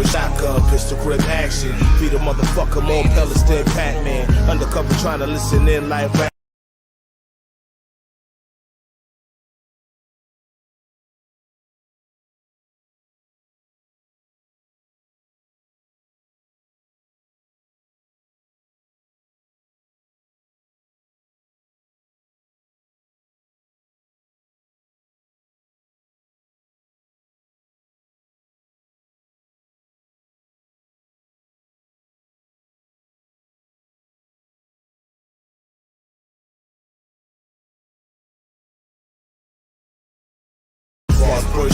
shotgun, pistol grip action. Beat a motherfucker more pellets than Pac-Man. Undercover trying to listen in like rap.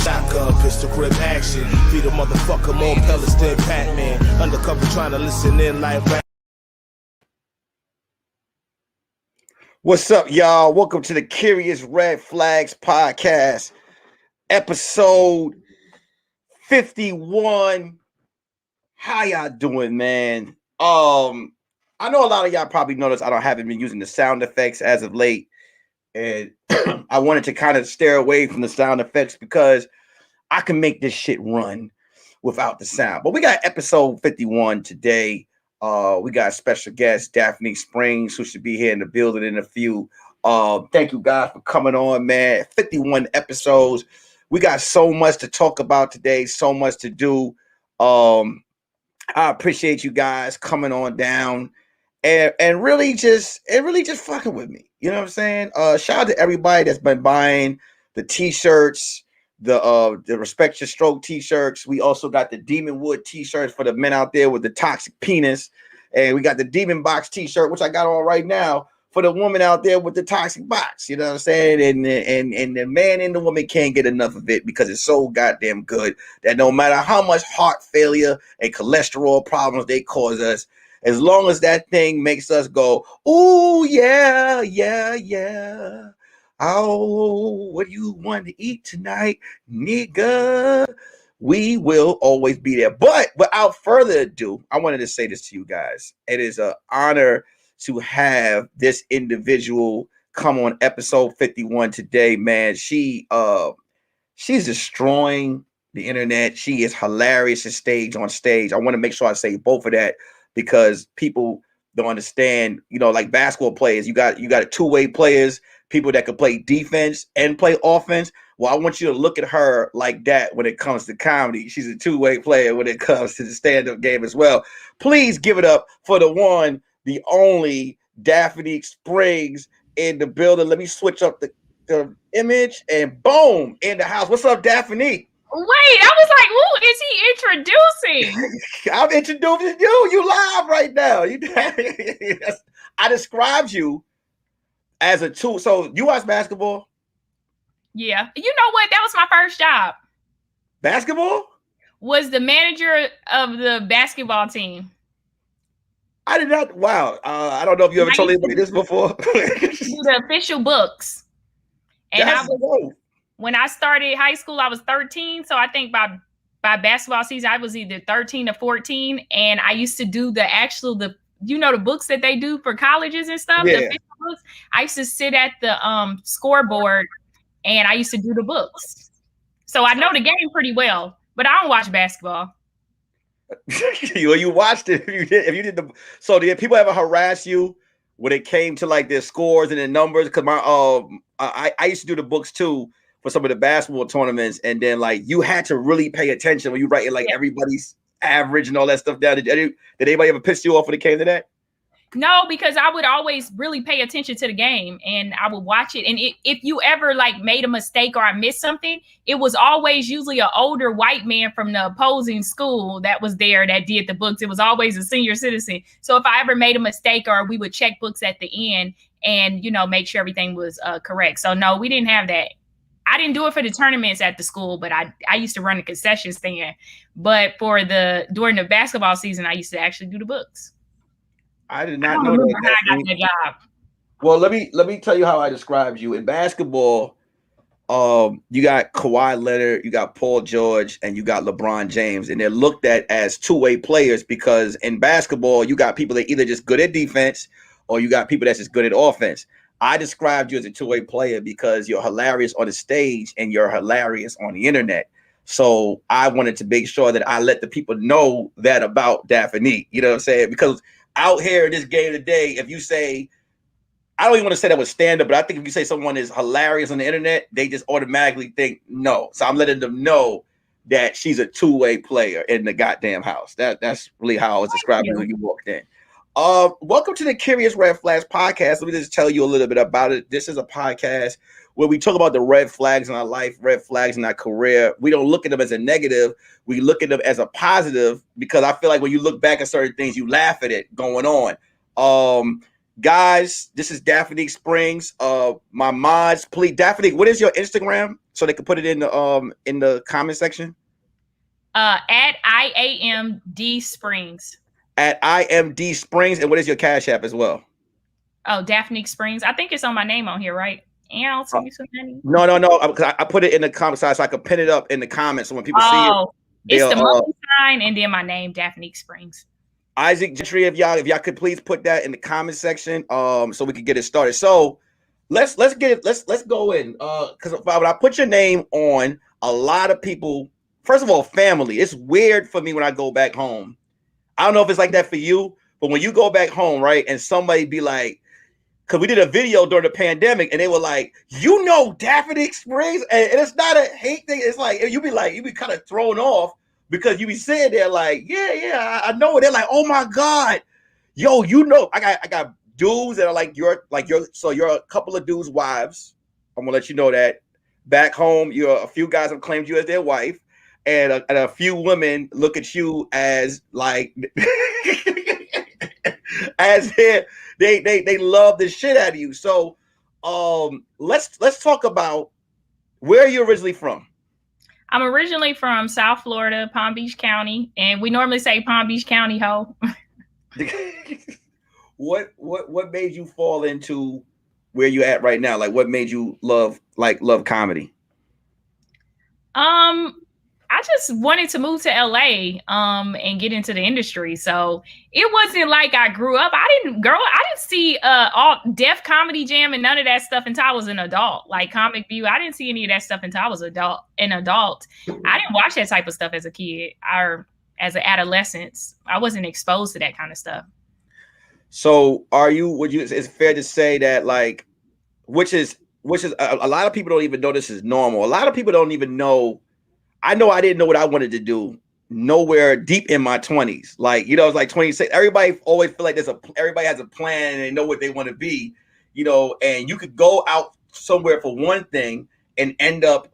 Shotgun, pistol grip action. Beat a motherfucker more pellets than Pac-Man. Undercover trying to listen in like rap. What's up, y'all? Welcome to the Curious Red Flags podcast, episode 51. How y'all doing, man? I know a lot of y'all probably noticed I haven't been using the sound effects as of late, and I wanted to kind of steer away from the sound effects because I can make this shit run without the sound. But we got episode 51 today. We got a special guest, Daphnique Springs, who should be here in the building in a few. Thank you guys for coming on, man. 51 episodes. We got so much to talk about today, so much to do. I appreciate you guys coming on down and really just fucking with me. You know what I'm saying? Shout out to everybody that's been buying the t-shirts, the Respect Your Stroke t-shirts. We also got the Demon Wood t-shirts for the men out there with the toxic penis, and we got the Demon Box t-shirt, which I got on right now, for the woman out there with the toxic box. You know what I'm saying? And the man and the woman can't get enough of it because it's so goddamn good that no matter how much heart failure and cholesterol problems they cause us, as long as that thing makes us go, ooh, yeah, yeah, yeah. Oh, what do you want to eat tonight, nigga? We will always be there. But without further ado, I wanted to say this to you guys. It is an honor to have this individual come on episode 51 today, man. She's destroying the internet. She is hilarious on stage. I want to make sure I say both of that because people don't understand, like basketball players, you got two-way players, people that can play defense and play offense. Well, I want you to look at her like that when it comes to comedy. She's a two-way player when it comes to the stand-up game as well. Please give it up for the one, the only Daphnique Springs in the building. Let me switch up the image and boom, in the house. What's up, Daphnique? Wait, I was like, who is he introducing? I'm introducing you. You live right now. I described you as a tool. So you watch basketball? Yeah. You know what? That was my first job. Basketball? Was the manager of the basketball team. I did not. Wow. I don't know if you ever told anybody this before. The official books. And when I started high school, I was 13. So I think by basketball season, I was either 13 or 14. And I used to do the books that they do for colleges and stuff. Yeah. The official books. I used to sit at the scoreboard and I used to do the books. So I know the game pretty well, but I don't watch basketball. Well, you watched it. If you did so did people ever harass you when it came to like their scores and their numbers? Because I used to do the books too for some of the basketball tournaments, and then like you had to really pay attention when you writing like everybody's average and all that stuff down. Did anybody ever piss you off when it came to that? No, because I would always really pay attention to the game and I would watch it. And if you ever like made a mistake or I missed something, it was always usually an older white man from the opposing school that was there that did the books. It was always a senior citizen. So if I ever made a mistake, or we would check books at the end and, make sure everything was correct. So no, we didn't have that. I didn't do it for the tournaments at the school, but I used to run the concession stand. But during the basketball season, I used to actually do the books. I did not know that. How I got that job. Well, let me tell you how I described you. In basketball, you got Kawhi Leonard, you got Paul George, and you got LeBron James, and they're looked at as two-way players because in basketball, you got people that either just good at defense or you got people that's just good at offense. I described you as a two-way player because you're hilarious on the stage and you're hilarious on the internet. So I wanted to make sure that I let the people know that about Daphnique. You know what I'm saying? Because out here in this game today, if you say, I don't even want to say that was stand-up, but I think if you say someone is hilarious on the internet, they just automatically think no. So I'm letting them know that she's a two-way player in the goddamn house. That's really how I was describing when you walked in. Welcome to the Curious Red Flags podcast. Let me just tell you a little bit about it. This is a podcast where we talk about the red flags in our life, red flags in our career. We don't look at them as a negative. We look at them as a positive, because I feel like when you look back at certain things, you laugh at it going on. Guys, this is Daphnique Springs. My mods, please, Daphnique, what is your Instagram so they can put it in the comment section? At IAMD Springs. At IMD Springs, and what is your Cash App as well? Oh, Daphnique Springs. I think it's on my name on here, right? And I'll send you some money. No. I put it in the comment side so I can pin it up in the comments. So when people see it, it's the money sign and then my name, Daphnique Springs. Isaac Gentry, if y'all could please put that in the comment section, so we can get it started. So let's go in. Because when I put your name on, a lot of people, first of all, family. It's weird for me when I go back home. I don't know if it's like that for you, but when you go back home, right, and somebody be like, because we did a video during the pandemic, and they were like, you know, Daphnique Springs, and it's not a hate thing. It's like you be kind of thrown off, because you be sitting there like, yeah, I know it. They're like, oh my God, yo, you know, I got dudes that are like so you're a couple of dudes' wives. I'm gonna let you know that back home, a few guys have claimed you as their wife, and a few women look at you as like, as they love the shit out of you. So, let's talk about where you're originally from. I'm originally from South Florida, Palm Beach County, and we normally say Palm Beach County ho. What made you fall into where you at right now? Like, what made you love comedy? I just wanted to move to LA and get into the industry. So it wasn't like I grew up. I didn't see all Def Comedy Jam and none of that stuff until I was an adult. Like Comic View, I didn't see any of that stuff until I was an adult. I didn't watch that type of stuff as a kid or as an adolescent. I wasn't exposed to that kind of stuff. So it's fair to say that, like, which is a lot of people don't even know this is normal. A lot of people don't even know. I know I didn't know what I wanted to do nowhere deep in my 20s. Like, you know, it's like 26. Everybody always feel like everybody has a plan and they know what they want to be, you know, and you could go out somewhere for one thing and end up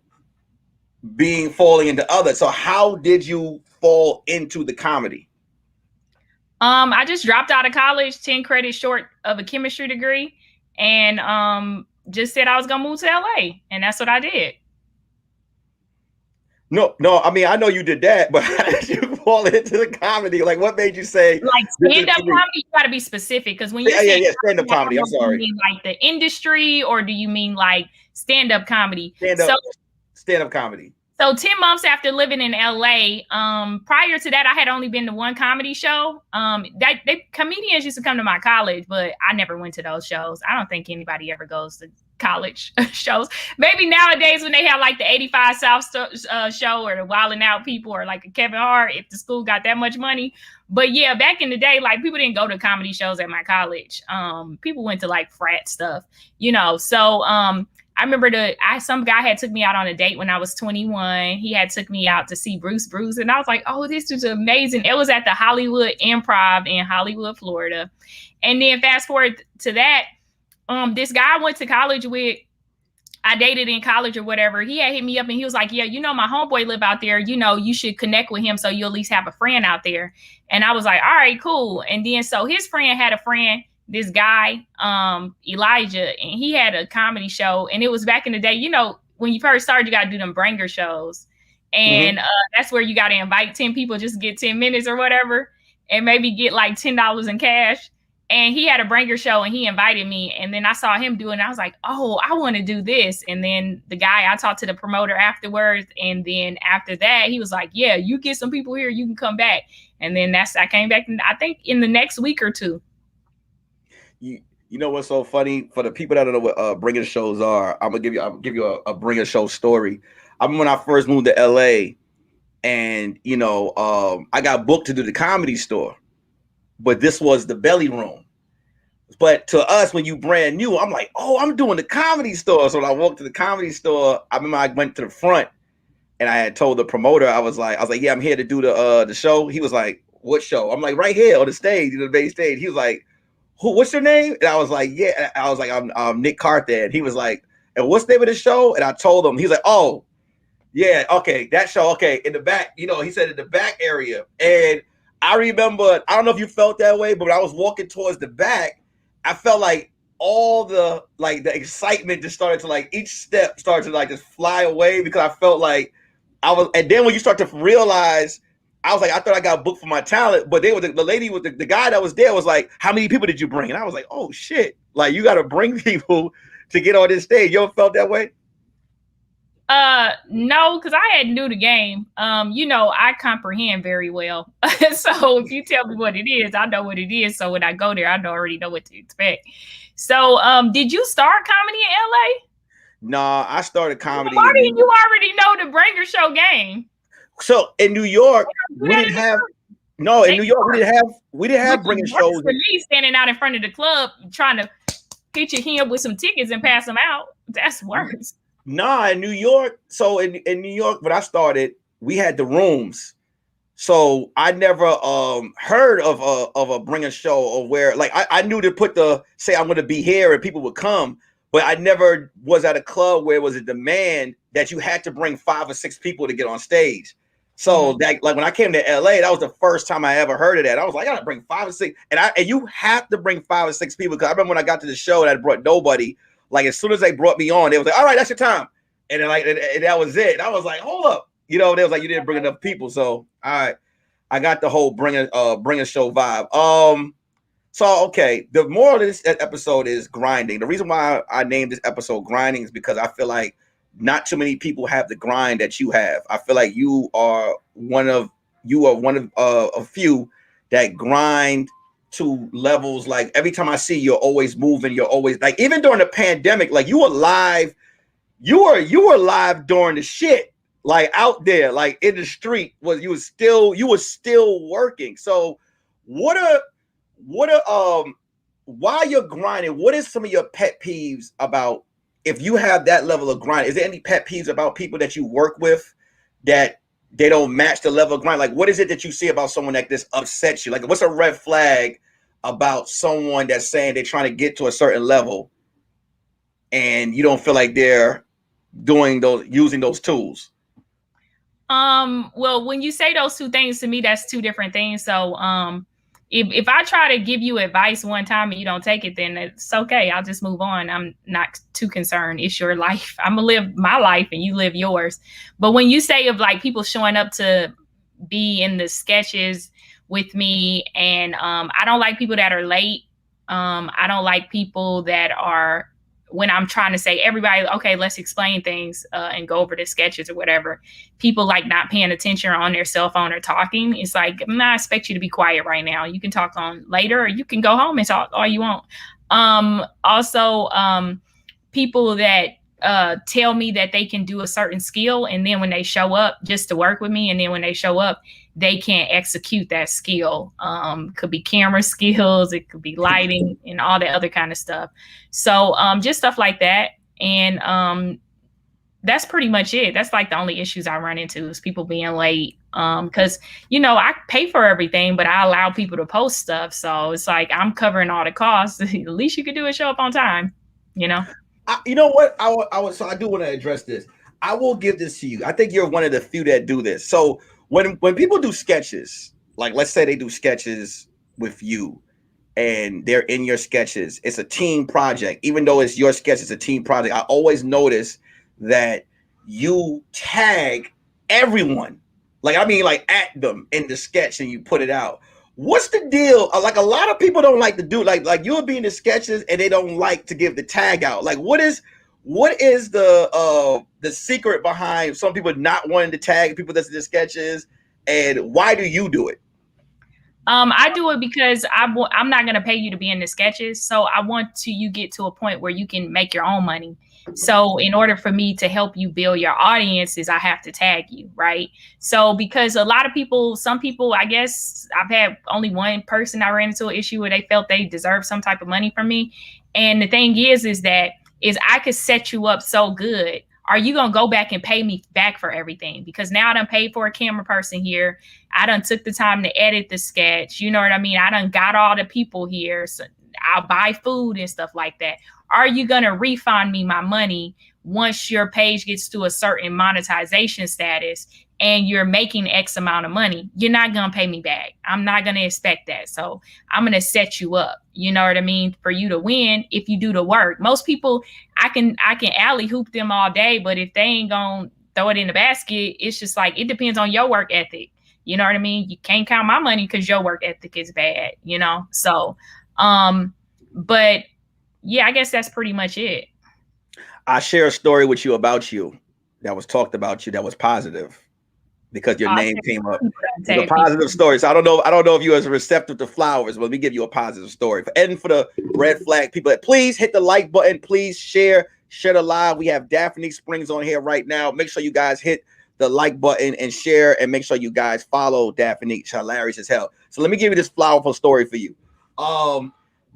falling into other. So how did you fall into the comedy? I just dropped out of college, 10 credits short of a chemistry degree, and just said I was gonna move to LA, and that's what I did. No, I mean, I know you did that, but how did you fall into the comedy? Like, what made you say, like, stand-up comedy? You got to be specific, because when you're saying stand-up comedy, I'm sorry. Do you mean like the industry, or do you mean like stand-up comedy? Stand-up comedy. So 10 months after living in LA, prior to that, I had only been to one comedy show. Comedians used to come to my college, but I never went to those shows. I don't think anybody ever goes to college shows. Maybe nowadays when they have like the 85 South show or the Wildin' Out people or like a Kevin Hart, if the school got that much money. But yeah, back in the day, like people didn't go to comedy shows at my college. People went to like frat stuff, you know. So I remember some guy had took me out on a date when I was 21. He had took me out to see Bruce, and I was like, oh, this is amazing. It was at the Hollywood Improv in Hollywood, Florida. And then fast forward to that, this guy I went to college with, I dated in college or whatever, he had hit me up and he was like, yeah, you know, my homeboy live out there, you know, you should connect with him so you at least have a friend out there. And I was like, all right, cool. And then so his friend had a friend, this guy, Elijah, and he had a comedy show. And it was back in the day, you know, when you first started, you got to do them bringer shows. And that's where you got to invite 10 people, just get 10 minutes or whatever, and maybe get like $10 in cash. And he had a bringer show and he invited me. And then I saw him do it and I was like, oh, I want to do this. And then the guy, I talked to the promoter afterwards. And then after that, he was like, yeah, you get some people here, you can come back. And then I came back, I think in the next week or two. You know what's so funny? For the people that don't know what bringer shows are, I'll give you a bringer show story. I remember when I first moved to LA, and I got booked to do the Comedy Store, but this was the Belly Room. But to us, when you brand new, I'm like, oh, I'm doing the Comedy Store. So when I walked to the Comedy Store, I remember I went to the front, and I had told the promoter, I was like, yeah, I'm here to do the show. He was like, what show? I'm like, right here on the stage, the main stage. He was like, what's your name? And I was like, yeah. I was like, I'm Nick Carthan. He was like, and what's the name of the show? And I told him. He's like, oh, yeah, okay, that show. Okay, in the back, he said in the back area. And I remember, I don't know if you felt that way, but when I was walking towards the back, I felt like all the excitement just started to each step started to just fly away, because I felt like I was. And then when you start to realize, I was like, I thought I got booked for my talent, but they were the lady with the guy that was there was like, how many people did you bring? And I was like, oh shit, like you got to bring people to get on this stage. You ever felt that way? No, because I had knew the game. I comprehend very well. So if you tell me what it is, I know what it is. So when I go there, I already know what to expect. So, did you start comedy in LA? No, I started comedy. You already know the Bringer Show game. So in New York, we didn't have. No, in New York, we didn't have Bringer shows. For me, standing out in front of the club trying to get your hand with some tickets and pass them out. That's worse. Nah, in New York. So in New York, when I started, we had the rooms. So I never heard of a Bringer show, or where I knew to say I'm going to be here and people would come, but I never was at a club where it was a demand that you had to bring 5 or 6 people to get on stage. So that when I came to LA, that was the first time I ever heard of that. I was like, I gotta bring 5 or 6, and you have to bring 5 or 6 people, because I remember when I got to the show that I brought nobody. Like as soon as they brought me on, they was like, all right, that's your time. And then and that was it. And I was like, hold up. They was like, you didn't bring enough people. So all right, I got the whole Bringer show vibe. So okay, the moral of this episode is grinding. The reason why I named this episode Grinding is because I feel like not too many people have the grind that you have. I feel like you are one of a few that grind to levels. Like every time I see you're always moving, you're always like, even during the pandemic, like you were live, you were live during the shit, like out there, like in the street, you were still working. So while you're grinding, what is some of your pet peeves about, if you have that level of grind? Is there any pet peeves about people that you work with that they don't match the level of grind? Like, what is it that you see about someone that this upsets you? Like, what's a red flag about someone that's saying they're trying to get to a certain level and you don't feel like they're using those tools? Well, when you say those two things, to me, that's two different things. So, if I try to give you advice one time and you don't take it, then it's okay. I'll just move on. I'm not too concerned. It's your life. I'm gonna live my life and you live yours. But when you say of like people showing up to be in the sketches with me, and I don't like people that are late. I don't like people that are, when I'm trying to say everybody, okay, let's explain things and go over the sketches or whatever, people like not paying attention or on their cell phone or talking. It's like, I expect you to be quiet right now. You can talk on later, or you can go home and talk all you want. Also, people that tell me that they can do a certain skill, and then when they show up just to work with me, and then when they show up, they can't execute that skill. Could be camera skills, it could be lighting and all that other kind of stuff. So just stuff like that. And that's pretty much it. That's like the only issues I run into is people being late. Because, I pay for everything, but I allow people to post stuff. So it's like I'm covering all the costs. The least you could do is show up on time, You know what? So I do want to address this. I will give this to you. I think you're one of the few that do this. So when people do sketches, like let's say they do sketches with you and they're in your sketches, it's a team project. Even though it's your sketch, it's a team project. I always notice that you tag everyone. Like at them in the sketch and you put it out. What's the deal? Like a lot of people don't like to do like you'll be in the sketches and they don't like to give the tag out. Like what is the secret behind some people not wanting to tag people that's in the sketches, and why do you do it? I do it because I'm not going to pay you to be in the sketches. So I want you get to a point where you can make your own money. So in order for me to help you build your audiences, I have to tag you, right? So because a lot of people, some people, I guess I've had only one person I ran into an issue where they felt they deserved some type of money from me. And the thing is that I could set you up so good. Are you gonna go back and pay me back for everything? Because now I done paid for a camera person here. I done took the time to edit the sketch. You know what I mean? I done got all the people here. So I'll buy food and stuff like that. Are you gonna refund me my money once your page gets to a certain monetization status and you're making X amount of money? You're not gonna pay me back. I'm not gonna expect that. So I'm gonna set you up, you know what I mean, for you to win if you do the work. Most people, I can alley hoop them all day, but if they ain't gonna throw it in the basket, it's just like, it depends on your work ethic. You know what I mean? You can't count my money because your work ethic is bad, you know? So, but yeah, I guess that's pretty much it. I share a story with you about you that was talked about you that was positive because your name came up. It's a positive story. So I don't know if you was receptive to flowers, but let me give you a positive story. And for the red flag people, please hit the like button. Please share the live. We have Daphnique Springs on here right now. Make sure you guys hit the like button and share, and make sure you guys follow Daphnique. She's hilarious as hell. So let me give you this flowerful story for you.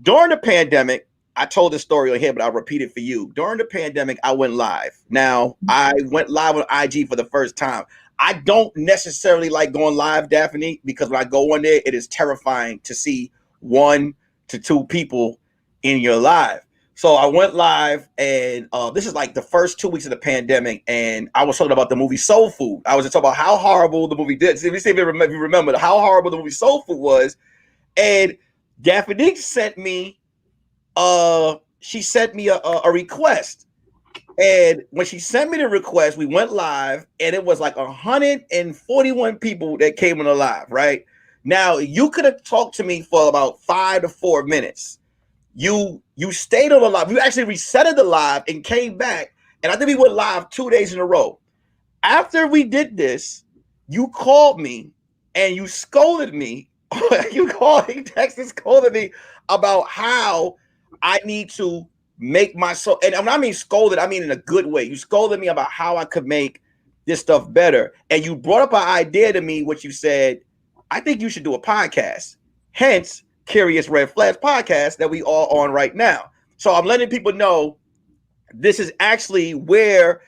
During the pandemic, I told this story on here, but I'll repeat it for you. During the pandemic, I went live. Now, I went live on IG for the first time. I don't necessarily like going live, Daphne, because when I go on there, it is terrifying to see 1 to 2 people in your live. So I went live, and this is like the first 2 weeks of the pandemic, and I was talking about the movie Soul Food. I was just talking about how horrible the movie did. See if you remember how horrible the movie Soul Food was. And Daphnique sent me a request, and when she sent me the request, we went live, and it was like 141 people that came on the live. Right now, you could have talked to me for about 5 to 4 minutes. You stayed on the live. You actually resetted the live and came back, and I think we went live 2 days in a row. After we did this, you called me and you scolded me. Texas scolded me about how I need to make myself, and when I mean scolded, I mean in a good way. You scolded me about how I could make this stuff better. And you brought up an idea to me, which you said, I think you should do a podcast. Hence, Curious Red Flags podcast that we are on right now. So I'm letting people know this is actually where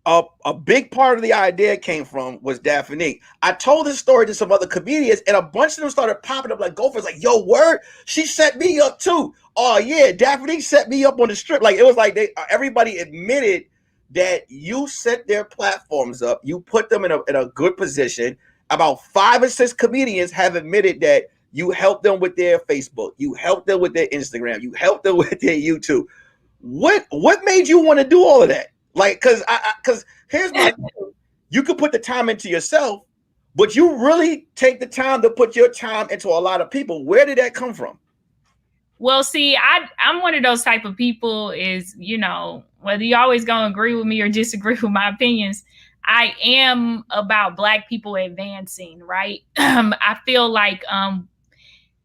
a big part of the idea came from was Daphnique. I told this story to some other comedians, and a bunch of them started popping up like gophers, like, yo, word, she set me up too. Oh yeah, Daphnique set me up on the strip. Like, it was like everybody admitted that you set their platforms up, you put them in a good position. About 5 or 6 comedians have admitted that you helped them with their Facebook, you helped them with their Instagram, you helped them with their YouTube. What made you want to do all of that? Like, because here's my thing. You could put the time into yourself, but you really take the time to put your time into a lot of people. Where did that come from? Well, see, I'm one of those type of people is, you know, whether you always gonna agree with me or disagree with my opinions, I am about Black people advancing, right? I feel like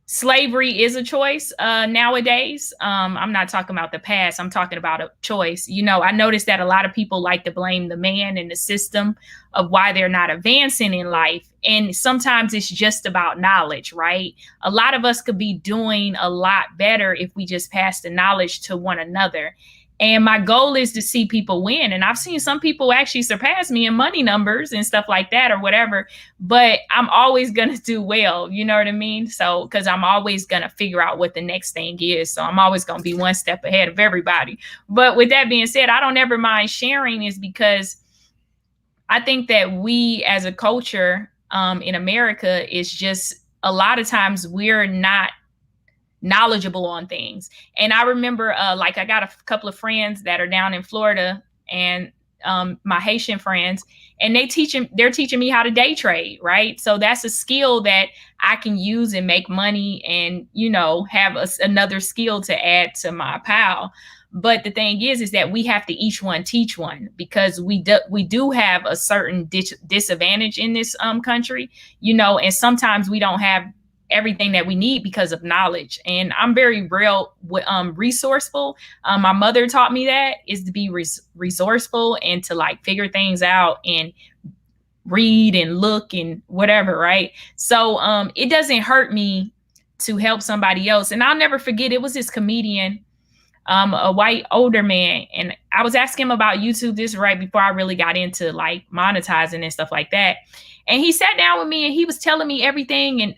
slavery is a choice nowadays. I'm not talking about the past. I'm talking about a choice. You know, I noticed that a lot of people like to blame the man and the system of why they're not advancing in life. And sometimes it's just about knowledge, right? A lot of us could be doing a lot better if we just pass the knowledge to one another. And my goal is to see people win. And I've seen some people actually surpass me in money numbers and stuff like that or whatever. But I'm always going to do well. You know what I mean? So because I'm always going to figure out what the next thing is. So I'm always going to be one step ahead of everybody. But with that being said, I don't ever mind sharing is because I think that we as a culture in America is just a lot of times we're not knowledgeable on things. And I remember like I got a couple of friends that are down in Florida and my Haitian friends, and they're teaching me how to day trade, right? So that's a skill that I can use and make money and, you know, have another skill to add to my pile. But the thing is that we have to each one teach one because we do have a certain disadvantage in this country, you know, and sometimes we don't have everything that we need because of knowledge. And I'm very resourceful. My mother taught me that is to be resourceful and to like figure things out and read and look and whatever, right? So it doesn't hurt me to help somebody else. And I'll never forget, it was this comedian, a white older man, and I was asking him about YouTube. This right before I really got into like monetizing and stuff like that. And he sat down with me and he was telling me everything. And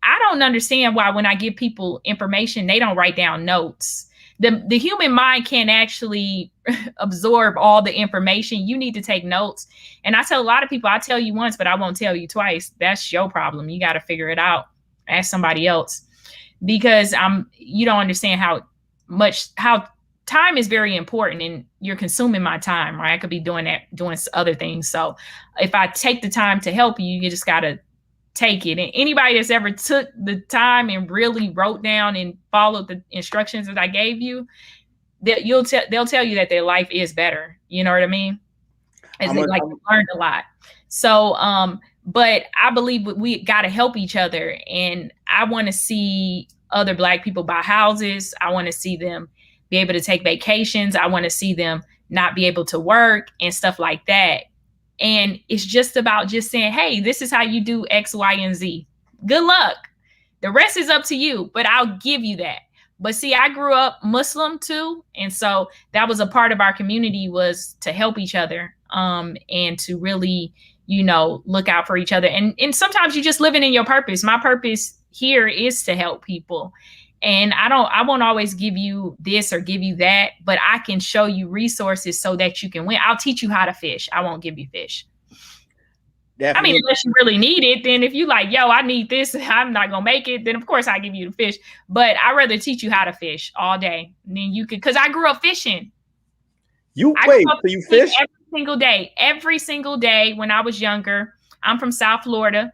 I don't understand why when I give people information, they don't write down notes. The human mind can't actually absorb all the information. You need to take notes. And I tell a lot of people, I tell you once, but I won't tell you twice. That's your problem. You got to figure it out. Ask somebody else, because you don't understand how time is very important, and you're consuming my time, right? I could be doing other things. So if I take the time to help you, you just got to take it. And anybody that's ever took the time and really wrote down and followed the instructions that I gave you, that they'll tell you that their life is better. You know what I mean? As they learned a lot. So, but I believe we got to help each other. And I want to see other Black people buy houses. I want to see them be able to take vacations. I want to see them not be able to work and stuff like that. And it's just about just saying, hey, this is how you do X, Y, and Z. Good luck. The rest is up to you, but I'll give you that. But see, I grew up Muslim too. And so that was a part of our community, was to help each other, and to really, look out for each other. And sometimes you're just living in your purpose. My purpose here is to help people. And I won't always give you this or give you that, but I can show you resources so that you can win. I'll teach you how to fish. I won't give you fish. Definitely. I mean, unless you really need it, then if you like, yo, I need this, I'm not going to make it, then of course I give you the fish. But I'd rather teach you how to fish all day. And then you could, because I grew up fishing. You fish? Every single day when I was younger. I'm from South Florida.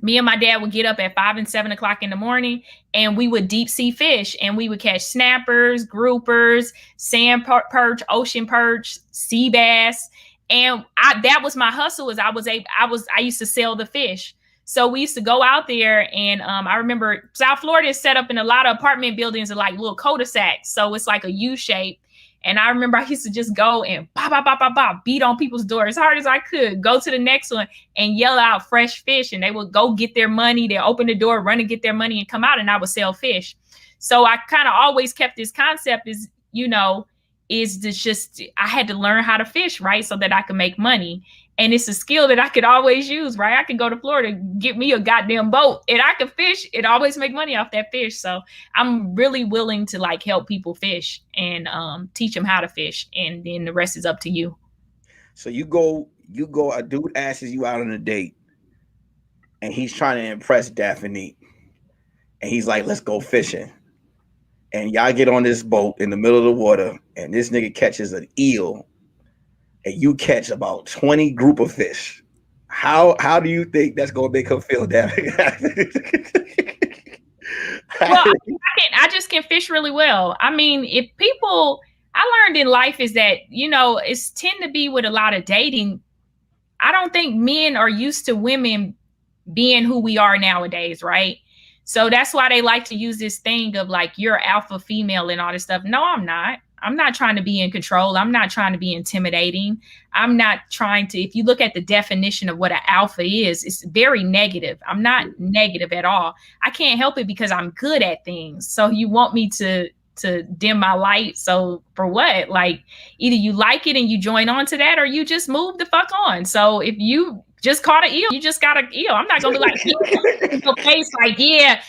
Me and my dad would get up at 5 and 7 o'clock in the morning, and we would deep sea fish, and we would catch snappers, groupers, sand perch, ocean perch, sea bass. And that was my hustle. I used to sell the fish. So we used to go out there, and I remember South Florida is set up in a lot of apartment buildings, are like little cul-de-sacs. So it's like a U shape. And I remember I used to just go and beat on people's door as hard as I could, go to the next one and yell out fresh fish. And they would go get their money. They open the door, run and get their money and come out, and I would sell fish. So I kind of always kept this concept I had to learn how to fish, right? So that I could make money. And it's a skill that I could always use, right? I could go to Florida, get me a goddamn boat, and I could fish and always make money off that fish. So I'm really willing to like help people fish and teach them how to fish. And then the rest is up to you. So you go, a dude asks you out on a date, and he's trying to impress Daphnique. And he's like, let's go fishing. And y'all get on this boat in the middle of the water, and this nigga catches an eel, and you catch about 20 group of fish. How do you think that's gonna make him feel, Daphnique? Well, I just can fish really well. I mean, I learned in life is that, it's tend to be with a lot of dating. I don't think men are used to women being who we are nowadays, right? So that's why they like to use this thing of like, you're alpha female and all this stuff. No, I'm not. I'm not trying to be in control. I'm not trying to be intimidating. I'm not trying to, if you look at the definition of what an alpha is, it's very negative. I'm not negative at all. I can't help it because I'm good at things. So you want me to dim my light. So for what? Like, either you like it and you join on to that, or you just move the fuck on. So if you just caught an eel, you just got an eel. I'm not gonna be like in your face like, yeah,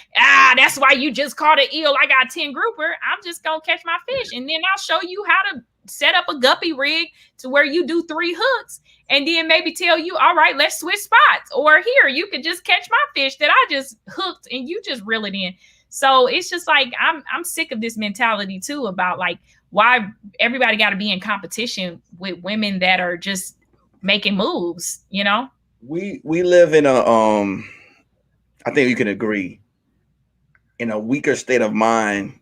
that's why you just caught an eel. I got 10 grouper. I'm just gonna catch my fish, and then I'll show you how to set up a guppy rig to where you do 3 hooks, and then maybe tell you, all right, let's switch spots. Or here, you could just catch my fish that I just hooked and you just reel it in. So it's just like, I'm sick of this mentality too, about like why everybody got to be in competition with women that are just making moves, We live in I think you can agree, in a weaker state of mind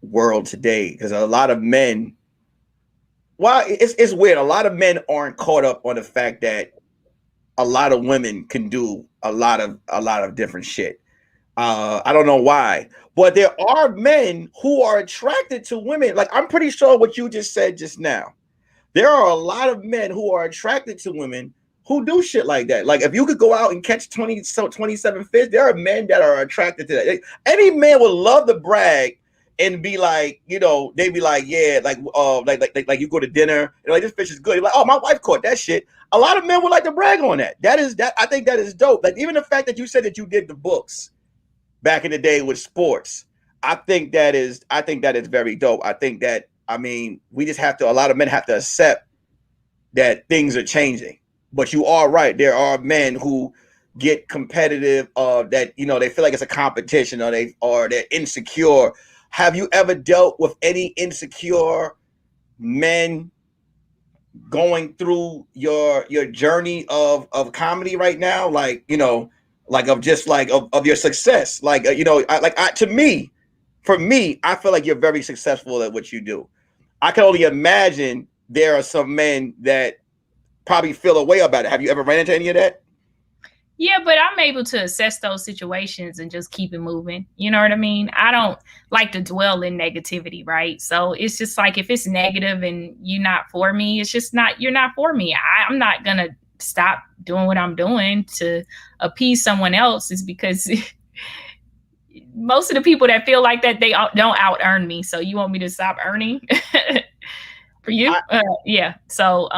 world today, because a lot of men, it's weird. A lot of men aren't caught up on the fact that a lot of women can do a lot of different shit. I don't know why, but there are men who are attracted to women. Like, I'm pretty sure what you just said just now. There are a lot of men who are attracted to women who do shit like that. Like, if you could go out and catch 27 fish, there are men that are attracted to that. Any man would love to brag and be like, you know, they be like, yeah, like you go to dinner and like, this fish is good. You're like, oh, my wife caught that shit. A lot of men would like to brag on that. I think that is dope. Like, even the fact that you said that you did the books back in the day with sports, I think that is very dope. I think that, I mean, we just have to, a lot of men have to accept that things are changing. But you are right. There are men who get competitive, that, you know, they feel like it's a competition, or they're insecure. Have you ever dealt with any insecure men going through your journey of comedy right now? Like, you know, like of just like of your success. Like, you know, for me, I feel like you're very successful at what you do. I can only imagine there are some men that probably feel a way about it. Have you ever ran into any of that? Yeah, but I'm able to assess those situations and just keep it moving. You know what I mean? I don't like to dwell in negativity, right? So it's just like, if it's negative and you're not for me, it's just not, you're not for me. I'm not going to stop doing what I'm doing to appease someone else. Is because most of the people that feel like that, they don't out earn me. So you want me to stop earning for you? Yeah. So,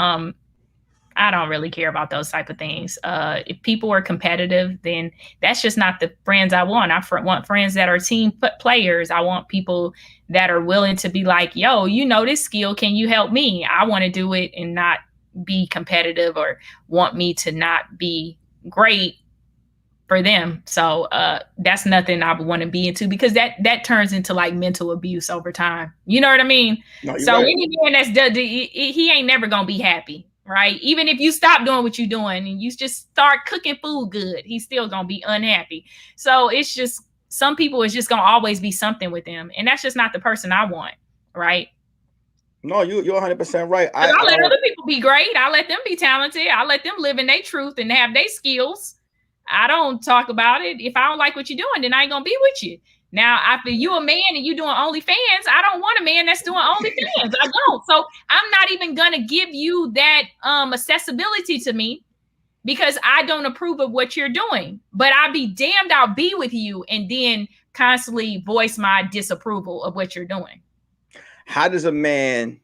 I don't really care about those type of things. If people are competitive, then that's just not the friends I want. I want friends that are team players. I want people that are willing to be like, yo, you know this skill. Can you help me? I want to do it and not be competitive or want me to not be great for them. So that's nothing I would want to be into, because that turns into like mental abuse over time. You know what I mean? No, so right. Any man that's he ain't never gonna be happy. Right? Even if you stop doing what you're doing and you just start cooking food good, he's still gonna be unhappy. So it's just, some people, is just gonna always be something with them, and that's just not the person I want. Right? No, you're 100% right. I let other people be great. I let them be talented. I let them live in their truth and have their skills. I don't talk about it. If I don't like what you're doing, then I ain't gonna be with you. Now, after you a man and you doing OnlyFans, I don't want a man that's doing OnlyFans. I don't. So I'm not even gonna give you that accessibility to me, because I don't approve of what you're doing. But I'll be damned, I'll be with you and then constantly voice my disapproval of what you're doing. How does a man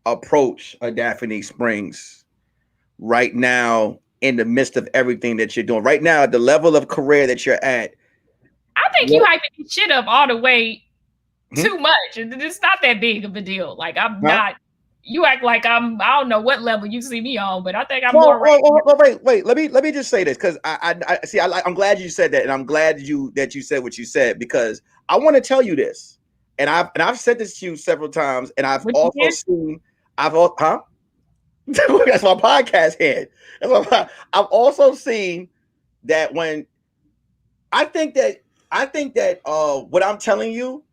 approach a Daphnique Springs right now, in the midst of everything that you're doing right now, at the level of career that you're at? I think you hyping this shit up all the way too much. It's not that big of a deal. Like, I'm not. You act like I don't know what level you see me on, but I think I'm more. Wait. Let me just say this, because I see. I'm glad you said that, and I'm glad that you said what you said, because I want to tell you this, and I've said this to you several times, and I've also seen. That's my podcast head. I've also seen that when I think that what I'm telling you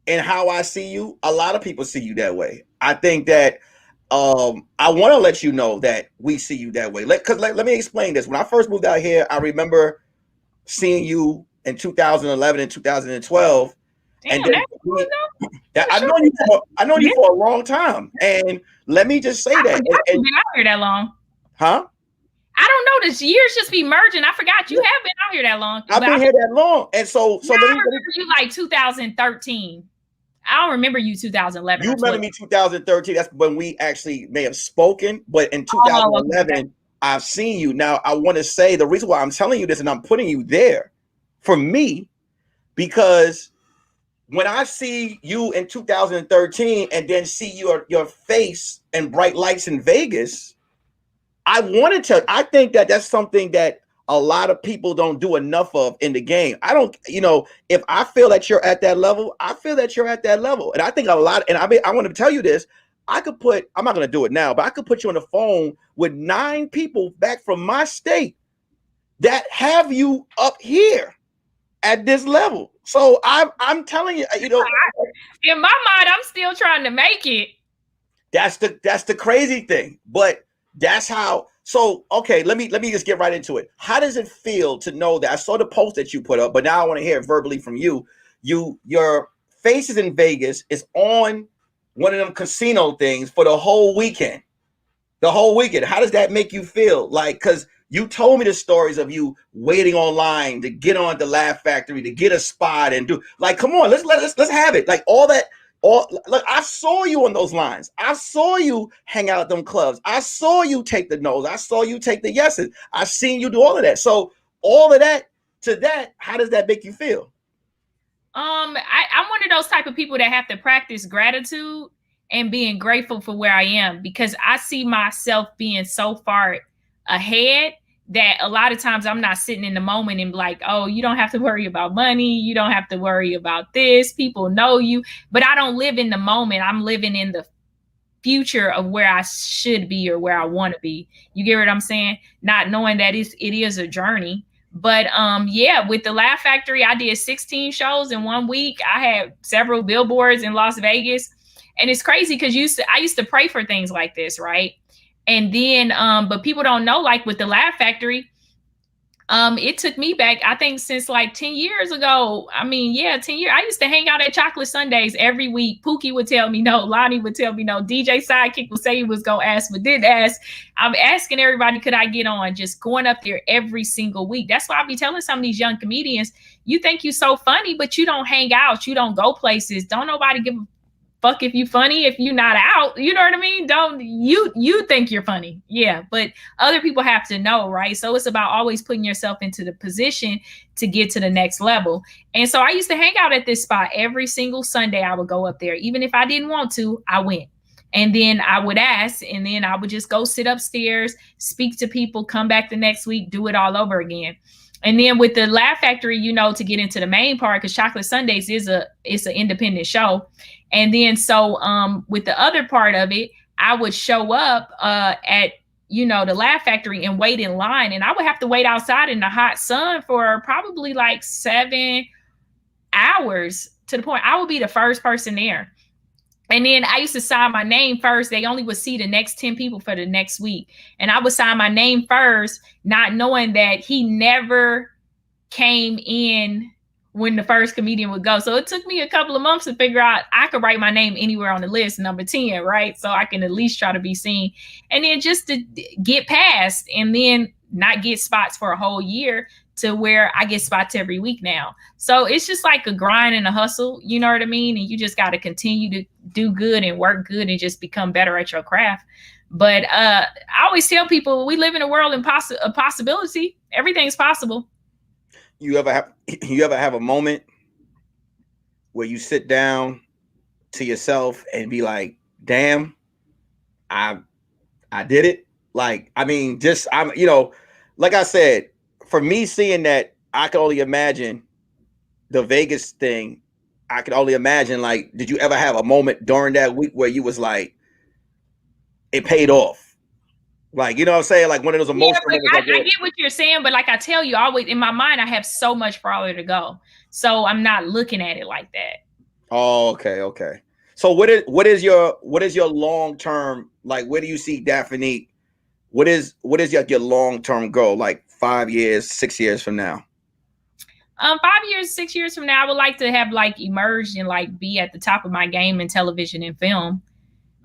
and how I see you, a lot of people see you that way. I think that I want to let you know that we see you that way. Let me explain this. When I first moved out here, I remember seeing you in 2011 and 2012. Damn, and I've known you for a long time. And let me just say that. You've been out here that long. Huh? I don't know. The years just be merging. I forgot you have been out here that long. I've been here that long. And so I remember you like 2013. I don't remember you 2011. You remember me 2013. That's when we actually may have spoken. But in 2011, I've seen you. Now, I want to say the reason why I'm telling you this and I'm putting you there for me, because when I see you in 2013 and then see your face and bright lights in Vegas, I think that that's something that a lot of people don't do enough of in the game. I don't, if I feel that you're at that level, I feel that you're at that level. And I think a lot, and I want to tell you this, I'm not going to do it now, but I could put you on the phone with 9 people back from my state that have you up here at this level. So I'm telling you, in my mind, I'm still trying to make it. That's the crazy thing. But that's how So okay, let me just get right into it. How does it feel to know that I saw the post that you put up, but now I want to hear it verbally from you. Your Faces in Vegas is on one of them casino things for the whole weekend. The whole weekend. How does that make you feel? Like, because you told me the stories of you waiting online to get on the Laugh Factory, to get a spot and do, like, come on, let's have it. Like all that. Look, I saw you on those lines. I saw you hang out at them clubs. I saw you take the no's. I saw you take the yeses. I seen you do all of that. So all of that to that, how does that make you feel? I'm one of those type of people that have to practice gratitude and being grateful for where I am, because I see myself being so far ahead that a lot of times I'm not sitting in the moment and like, oh, you don't have to worry about money. You don't have to worry about this. People know you, but I don't live in the moment. I'm living in the future of where I should be or where I want to be. You get what I'm saying? Not knowing that it is a journey. But yeah, with the Laugh Factory, I did 16 shows in 1 week. I had several billboards in Las Vegas. And it's crazy because I used to pray for things like this, right? And then but people don't know, like with the Laugh Factory, it took me back, I think, since like 10 years ago. I mean, yeah, 10 years. I used to hang out at Chocolate Sundays every week. Pookie would tell me no. Lonnie would tell me no. DJ Sidekick would say he was going to ask, but didn't ask. I'm asking everybody, could I get on? Just going up there every single week. That's why I be telling some of these young comedians, you think you so funny, but you don't hang out. You don't go places. Don't nobody give a fuck if you funny, if you not out, you know what I mean? Don't you think you're funny. Yeah. But other people have to know, right? So it's about always putting yourself into the position to get to the next level. And so I used to hang out at this spot every single Sunday. I would go up there. Even if I didn't want to, I went. And then I would ask, and then I would just go sit upstairs, speak to people, come back the next week, do it all over again. And then with the Laugh Factory, you know, to get into the main part, because Chocolate Sundays it's an independent show. And then so with the other part of it, I would show up at, you know, the Laugh Factory and wait in line. And I would have to wait outside in the hot sun for probably like 7 hours, to the point I would be the first person there. And then I used to sign my name first. They only would see the next 10 people for the next week. And I would sign my name first, not knowing that he never came in when the first comedian would go. So it took me a couple of months to figure out I could write my name anywhere on the list, number 10, right? So I can at least try to be seen. And then just to get past and then not get spots for a whole year to where I get spots every week now. So it's just like a grind and a hustle, you know what I mean? And you just got to continue to do good and work good and just become better at your craft. But I always tell people, we live in a world of possibility. Everything's possible. You ever have a moment where you sit down to yourself and be like, damn, I did it? Like, I mean, just, you know, like I said, for me seeing that, I can only imagine the Vegas thing. I can only imagine, like, did you ever have a moment during that week where you was like, it paid off? Like, you know what I'm saying? Like one of those emotional moments. I get what you're saying, but like I tell you, always in my mind, I have so much farther to go. So I'm not looking at it like that. Oh, okay. So what is your long term, like, where do you see Daphnique? What is your long term goal? Like 5 years, 6 years from now? 5 years, 6 years from now, I would like to have like emerged and like be at the top of my game in television and film.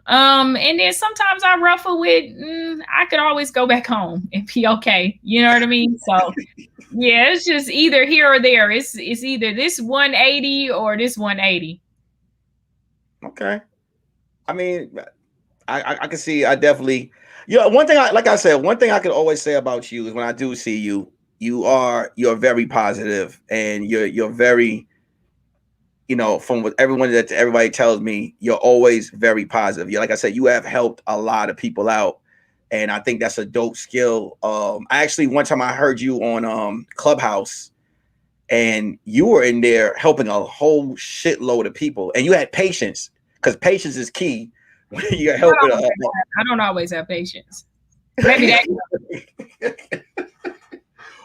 And then sometimes I ruffle with, I could always go back home and be okay. You know what I mean? So yeah, it's just either here or there. It's either this 180 or this 180. Okay. I mean, I can see, I definitely, one thing I could always say about you is when I do see you, you're very positive and you're very, you know, from what everybody tells me, you're always very positive. Like I said, you have helped a lot of people out, and I think that's a dope skill. I actually, one time I heard you on Clubhouse, and you were in there helping a whole shitload of people, and you had patience, because patience is key when you're helping. I don't always have patience. Maybe that.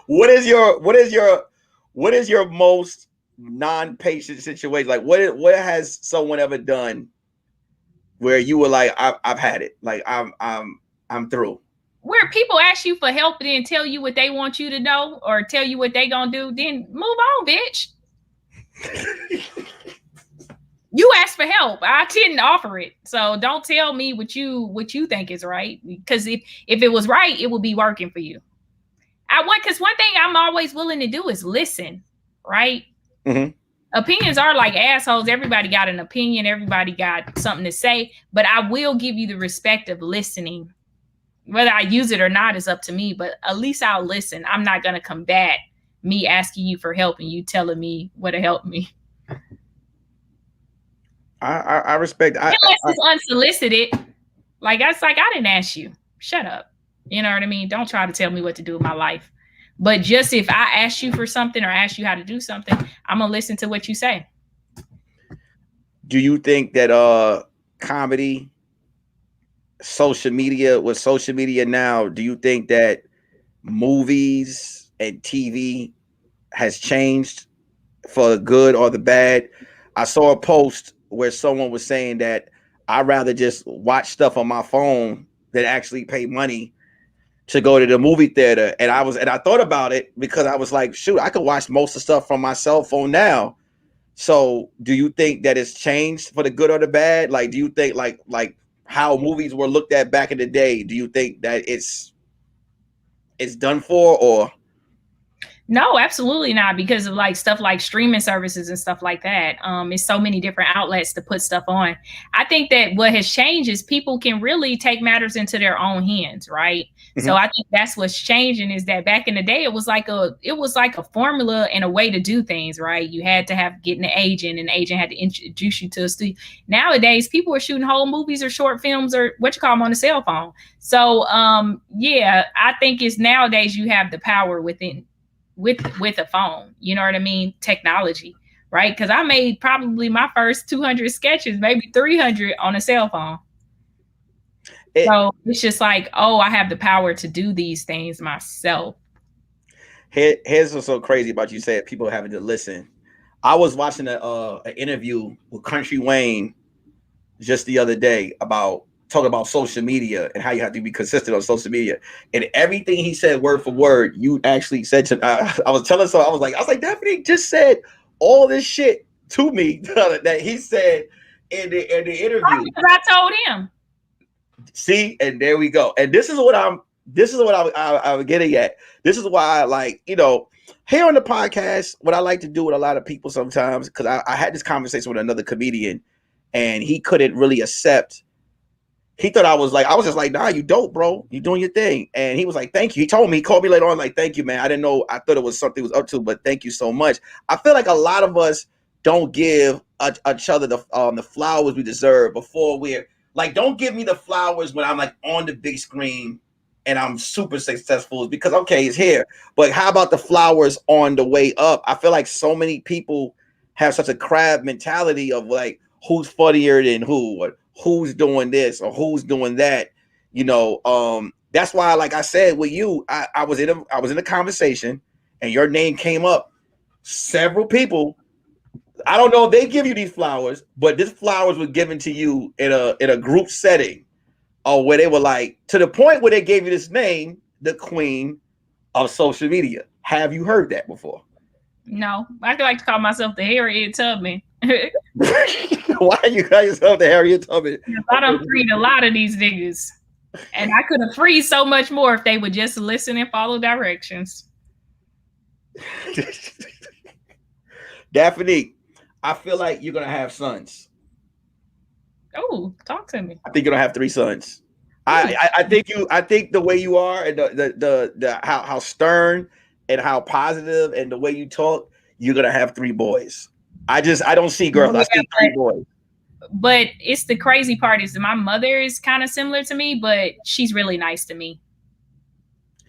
What is your most non-patient situation? Like what has someone ever done where you were like, I've had it, like I'm through? where people ask you for help and then tell you what they want you to know or tell you what they gonna do, then move on, bitch. You asked for help. I didn't offer it. So don't tell me what you think is right. Because if it was right, it would be working for you. Because one thing I'm always willing to do is listen, right? Mm-hmm. Opinions are like assholes. Everybody got an opinion. Everybody got something to say. But I will give you the respect of listening. Whether I use it or not is up to me. But at least I'll listen. I'm not going to combat me asking you for help and you telling me what to help me. I respect. Unless it's unsolicited. Like, that's like, I didn't ask you. Shut up. You know what I mean? Don't try to tell me what to do with my life. But just if I ask you for something or ask you how to do something, I'm going to listen to what you say. Do you think that comedy, social media, with social media now, do you think that movies and TV has changed for the good or the bad? I saw a post where someone was saying that I'd rather just watch stuff on my phone than actually pay money to go to the movie theater. And I thought about it because I was like, shoot, I could watch most of the stuff from my cell phone now. So do you think that it's changed for the good or the bad? Like, do you think like how movies were looked at back in the day, do you think that it's done for, or? No, absolutely not, because of like stuff like streaming services and stuff like that. It's so many different outlets to put stuff on. I think that what has changed is people can really take matters into their own hands, right? Mm-hmm. So I think that's what's changing, is that back in the day it was like a formula and a way to do things, right? You had to get an agent, and the agent had to introduce you to a studio. Nowadays, people are shooting whole movies or short films or what you call them on the cell phone. So yeah, I think it's nowadays you have the power with a phone, you know what I mean? Technology, right? Because I made probably my first 200 sketches, maybe 300 on a cell phone. So it's just like, oh, I have the power to do these things myself. Here's what's so crazy about you said people having to listen. I was watching an interview with Country Wayne just the other day talking about social media and how you have to be consistent on social media, and everything he said word for word, you actually said to. I was telling, so I was like, Daphnique just said all this shit to me that he said in the interview. Because I told him. See, and there we go. And this is what I'm getting at. This is why I like, here on the podcast, what I like to do with a lot of people sometimes, because I had this conversation with another comedian, and he couldn't really accept. He thought I was just like, nah, you dope, bro. You doing your thing. And he was like, thank you. He told me, he called me later on, like, thank you, man. I didn't know. I thought it was something he was up to, but thank you so much. I feel like a lot of us don't give each other the flowers we deserve before we're like, don't give me the flowers when I'm like on the big screen and I'm super successful, because, okay, it's here. But how about the flowers on the way up? I feel like so many people have such a crab mentality of like, who's funnier than who, or who's doing this or who's doing that, that's why, like I said with you, I was in a conversation and your name came up. Several people, I don't know if they give you these flowers, but these flowers were given to you in a group setting, where they were like, to the point where they gave you this name, the queen of social media. Have you heard that before? No, I could like to call myself the Harriet Tubman. Why you call yourself the Harriet Tubman? I done freed a lot of these niggas, and I could have freed so much more if they would just listen and follow directions. Daphnique, I feel like you're gonna have sons. Oh, talk to me. I think you're gonna have 3 sons. I think the way you are, and the how stern and how positive and the way you talk, you're gonna have 3 boys. I don't see girls. I see 3 boys. But it's the crazy part is that my mother is kind of similar to me, but she's really nice to me.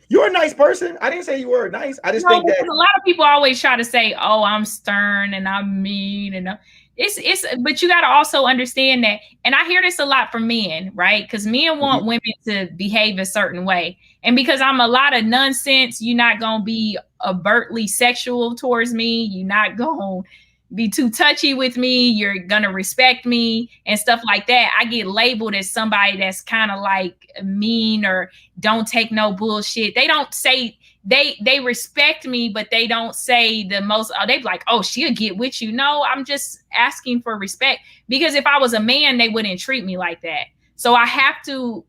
You're a nice person. I didn't say you were nice. I just think that a lot of people always try to say, "Oh, I'm stern and I'm mean," and it's. But you got to also understand that, and I hear this a lot from men, right? Because men want women to behave a certain way, and because I'm a lot of nonsense, you're not gonna be overtly sexual towards me. You're not gonna, be too touchy with me, you're gonna respect me and stuff like that, I get labeled as somebody that's kind of like mean or don't take no bullshit. They don't say they respect me, but they don't say the most. They be like, oh, she'll get with you. No, I'm just asking for respect, because if I was a man, they wouldn't treat me like that. So I have to,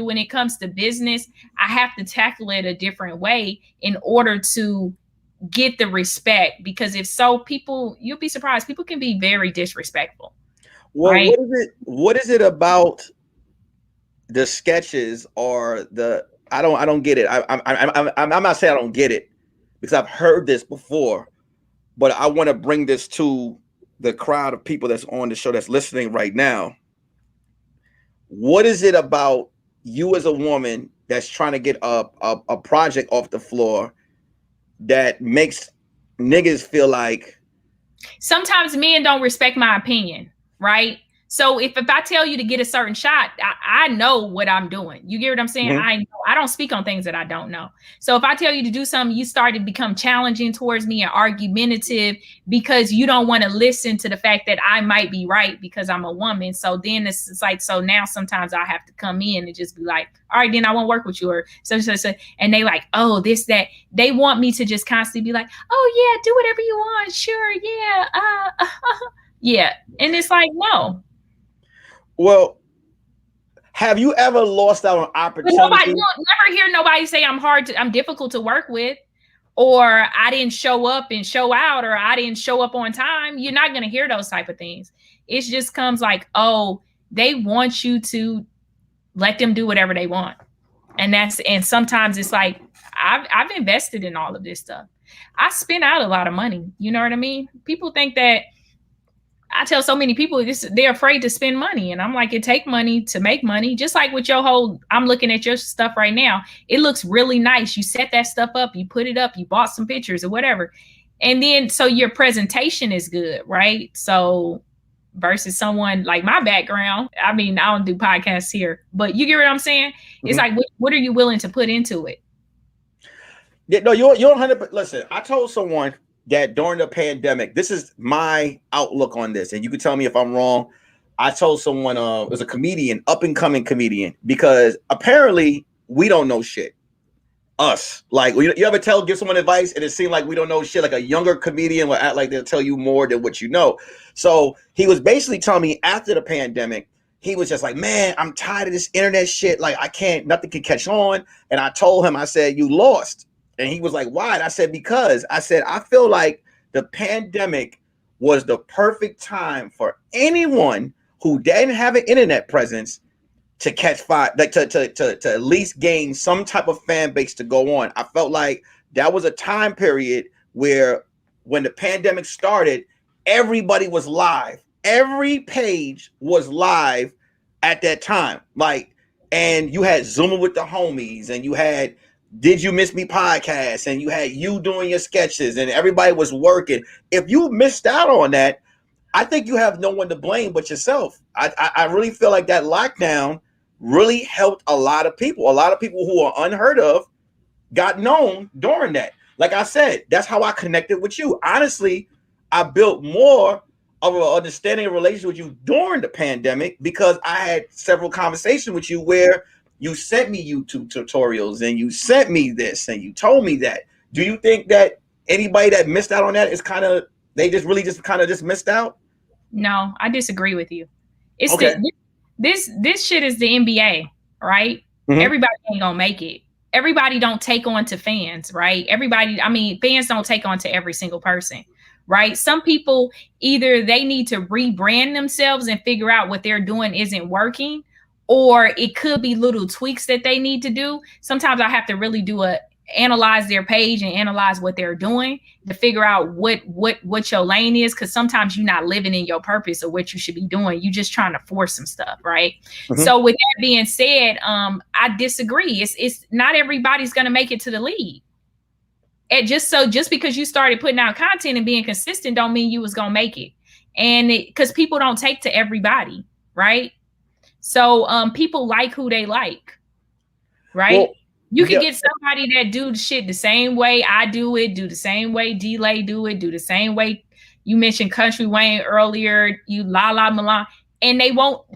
when it comes to business, I have to tackle it a different way in order to get the respect, because if so, people, you'll be surprised, people can be very disrespectful. Well, right? what is it about the sketches or the I don't get it. I'm not saying I don't get it, because I've heard this before, but I want to bring this to the crowd of people that's on the show that's listening right now. What is it about you as a woman that's trying to get a project off the floor that makes niggas feel like sometimes men don't respect my opinion, right? So if I tell you to get a certain shot, I know what I'm doing. You get what I'm saying? Mm-hmm. I don't speak on things that I don't know. So if I tell you to do something, you start to become challenging towards me and argumentative, because you don't want to listen to the fact that I might be right because I'm a woman. So then it's like, so now sometimes I have to come in and just be like, all right, then I won't work with you, or so. And they like, oh, this, that. They want me to just constantly be like, oh yeah, do whatever you want. Sure. Yeah. Yeah. And it's like, no. Well, have you ever lost out on opportunity? You'll never hear nobody say I'm difficult to work with, or I didn't show up and show out, or I didn't show up on time. You're not going to hear those type of things. It just comes like, oh, they want you to let them do whatever they want. And sometimes it's like, I've invested in all of this stuff. I spent out a lot of money. You know what I mean? People think that, I tell so many people this, they're afraid to spend money. And I'm like, it take money to make money. Just like with your whole, I'm looking at your stuff right now. It looks really nice. You set that stuff up, you put it up, you bought some pictures or whatever. And then, so your presentation is good, right? So versus someone like my background, I mean, I don't do podcasts here, but you get what I'm saying? Mm-hmm. It's like, what are you willing to put into it? Yeah, no, you're 100%. Listen, I told someone that during the pandemic, this is my outlook on this, and you can tell me if I'm wrong. I told someone, it was a comedian, up and coming comedian, because apparently we don't know shit. Us, like, you ever give someone advice and it seemed like we don't know shit? Like a younger comedian will act like they'll tell you more than what you know. So he was basically telling me after the pandemic, he was just like, man, I'm tired of this internet shit. Like, nothing can catch on. And I told him, I said, you lost. And he was like, why? And I said, because I feel like the pandemic was the perfect time for anyone who didn't have an internet presence to catch fire, like to at least gain some type of fan base to go on. I felt like that was a time period where when the pandemic started, everybody was live. Every page was live at that time. Like, and you had Zooming with the homies, and you had Did You Miss Me podcast, and you had you doing your sketches, and everybody was working. If you missed out on that, I think you have no one to blame but yourself. I really feel like that lockdown really helped a lot of people. A lot of people who are unheard of got known during that. Like I said, that's how I connected with you. Honestly, I built more of an understanding and relationship with you during the pandemic, because I had several conversations with you where you sent me YouTube tutorials and you sent me this and you told me that. Do you think that anybody that missed out on that is they just really just missed out? No, I disagree with you. It's okay. This shit is the NBA, right? Mm-hmm. Everybody ain't gonna make it. Everybody don't take on to fans, right? Fans don't take on to every single person, right? Some people, either they need to rebrand themselves and figure out what they're doing isn't working, or it could be little tweaks that they need to do. Sometimes I have to really analyze their page and analyze what they're doing to figure out what your lane is, because sometimes you're not living in your purpose or what you should be doing. You're just trying to force some stuff, right? Mm-hmm. So with that being said, I disagree. It's not everybody's going to make it to the league. And just because you started putting out content and being consistent don't mean you was going to make it. And because people don't take to everybody, right? So people like who they like, right? Well, you can get somebody that do shit the same way I do it, do the same way D-Lay do it, do the same way, You mentioned Country Wayne earlier, you La La Milan, and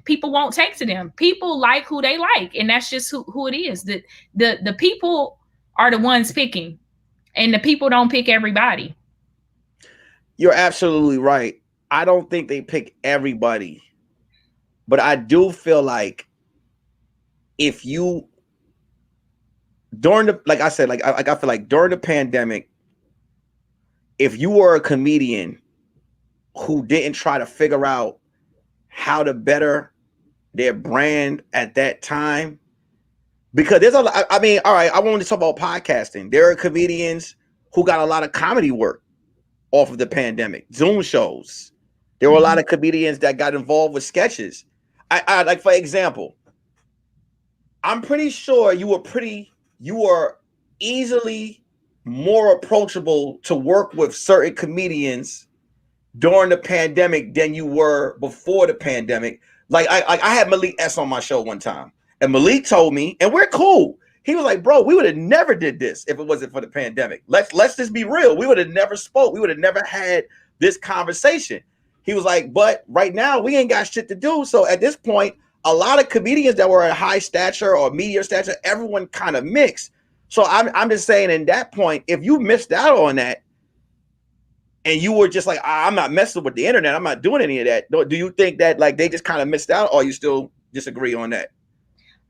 people won't take to them. People like who they like, and that's just who it is. The people are the ones picking, and the people don't pick everybody. You're absolutely right. I don't think they pick everybody, but I do feel like if you during the like I said, like I feel like during the pandemic, if you were a comedian who didn't try to figure out how to better their brand at that time, because there's a lot, I mean, all right, I want to talk about podcasting. There are comedians who got a lot of comedy work off of the pandemic, Zoom shows. There were a lot of comedians that got involved with sketches. I like, for example, I'm pretty sure you were easily more approachable to work with certain comedians during the pandemic than you were before the pandemic. Like I had Malik S on my show one time, and Malik told me, and we're cool. He was like, bro, we would have never did this if it wasn't for the pandemic. Let's just be real. We would have never spoke. We would have never had this conversation. He was like, but right now we ain't got shit to do. So at this point, a lot of comedians that were at high stature or medium stature, everyone kind of mixed. So I'm just saying, in that point, if you missed out on that and you were just like, I'm not messing with the internet, I'm not doing any of that, do you think that like they just kind of missed out, or you still disagree on that?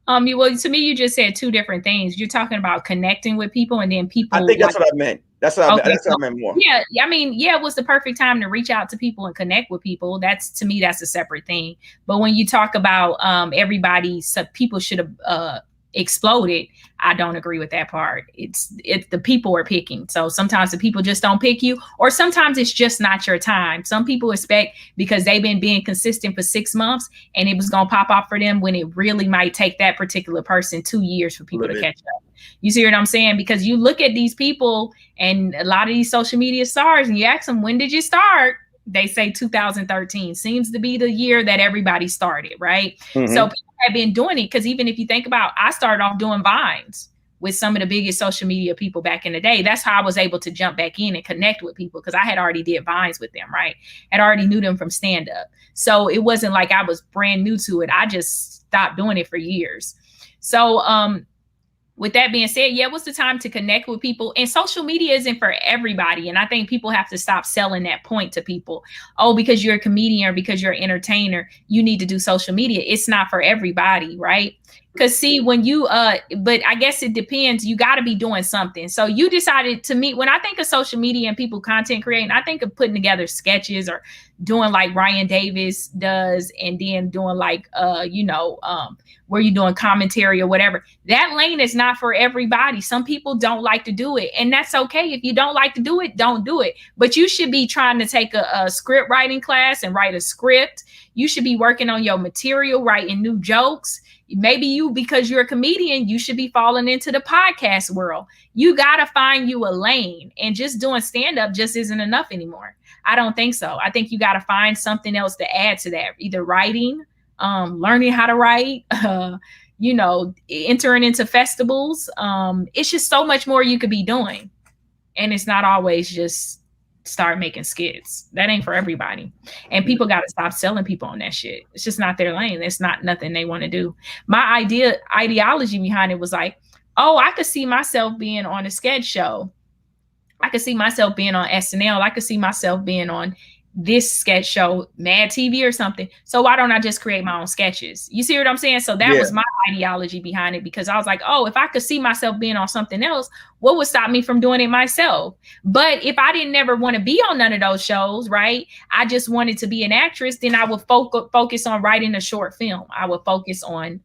Well, to me, you just said two different things. You're talking about connecting with people, and then people. I think that's what I meant. That's what I meant more. Yeah, I mean, yeah, it was the perfect time to reach out to people and connect with people. To me, that's a separate thing. But when you talk about everybody, people should have exploded, I don't agree with that part. It's the people are picking. So sometimes the people just don't pick you, or sometimes it's just not your time. Some people expect because they've been being consistent for 6 months and it was going to pop off for them, when it really might take that particular person 2 years for people to catch up. You see what I'm saying? Because you look at these people and a lot of these social media stars and you ask them, when did you start? They say 2013 seems to be the year that everybody started, right? Mm-hmm. So people have been doing it, because even if you think about, I started off doing Vines with some of the biggest social media people back in the day. That's how I was able to jump back in and connect with people, because I had already did Vines with them, right? I'd already knew them from stand up. So it wasn't like I was brand new to it. I just stopped doing it for years. So with that being said, yeah, what's the time to connect with people? And social media isn't for everybody. And I think people have to stop selling that point to people. Oh, because you're a comedian or because you're an entertainer, you need to do social media. It's not for everybody, right? Because see, when you, but I guess it depends. You got to be doing something. So you decided to meet, when I think of social media and people content creating, I think of putting together sketches or doing like Ryan Davis does, and then doing like, where you're doing commentary or whatever. That lane is not for everybody. Some people don't like to do it, and that's okay. If you don't like to do it, don't do it. But you should be trying to take a script writing class and write a script. You should be working on your material, writing new jokes. Maybe because you're a comedian, you should be falling into the podcast world. You got to find you a lane, and just doing stand-up just isn't enough anymore. I don't think so. I think you got to find something else to add to that, either writing, learning how to write, entering into festivals. It's just so much more you could be doing. And it's not always just start making skits. That ain't for everybody. And people got to stop selling people on that shit. It's just not their lane. It's not nothing they want to do. My ideology behind it was like, oh, I could see myself being on a sketch show. I could see myself being on SNL. I could see myself being on this sketch show, Mad TV or something. So why don't I just create my own sketches? You see what I'm saying? So that was my ideology behind it, because I was like, oh, if I could see myself being on something else, what would stop me from doing it myself? But if I didn't ever want to be on none of those shows, right? I just wanted to be an actress, then I would focus on writing a short film. I would focus on,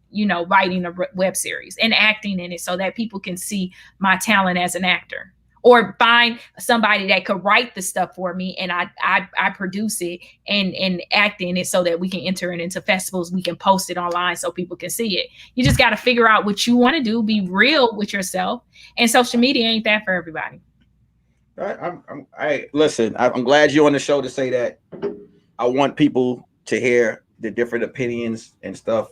writing a web series and acting in it so that people can see my talent as an actor. Or find somebody that could write the stuff for me, and I produce it and act in it so that we can enter it into festivals. We can post it online so people can see it. You just got to figure out what you want to do, be real with yourself, and social media ain't that for everybody. I'm glad you're on the show to say that. I want people to hear the different opinions and stuff,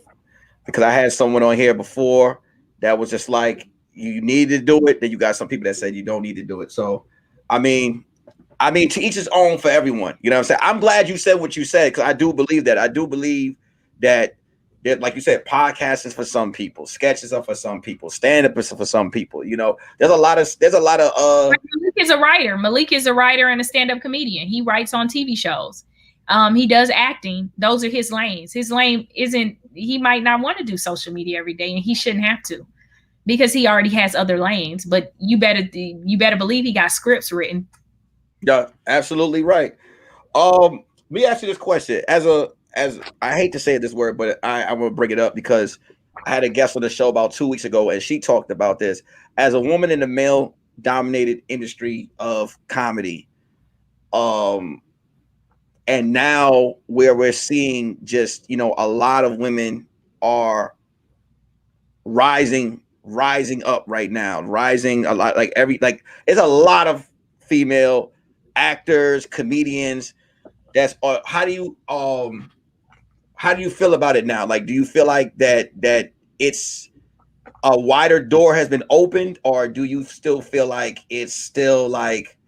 because I had someone on here before that was just like, you need to do it. Then you got some people that said you don't need to do it. So, I mean, I mean, to each his own for everyone. You know what I'm saying? I'm glad you said what you said because I do believe that. I do believe that, like you said, podcasting is for some people, sketches are for some people, stand-up is for some people. You know, there's a lot of Malik is a writer. Malik is a writer and a stand-up comedian. He writes on TV shows. He does acting. Those are his lanes. His lane isn't, he might not want to do social media every day, and he shouldn't have to because he already has other lanes. But you better believe he got scripts written. Yeah, absolutely right. Let me ask you this question. As I hate to say this word, but I'm gonna bring it up because I had a guest on the show about 2 weeks ago, and she talked about this. As a woman in the male-dominated industry of comedy, and now where we're seeing just, you know, a lot of women are rising up right now, rising a lot, like it's a lot of female actors, comedians. That's how do you feel about it now? Like, do you feel like that it's a wider door has been opened, or do you still feel like it's still like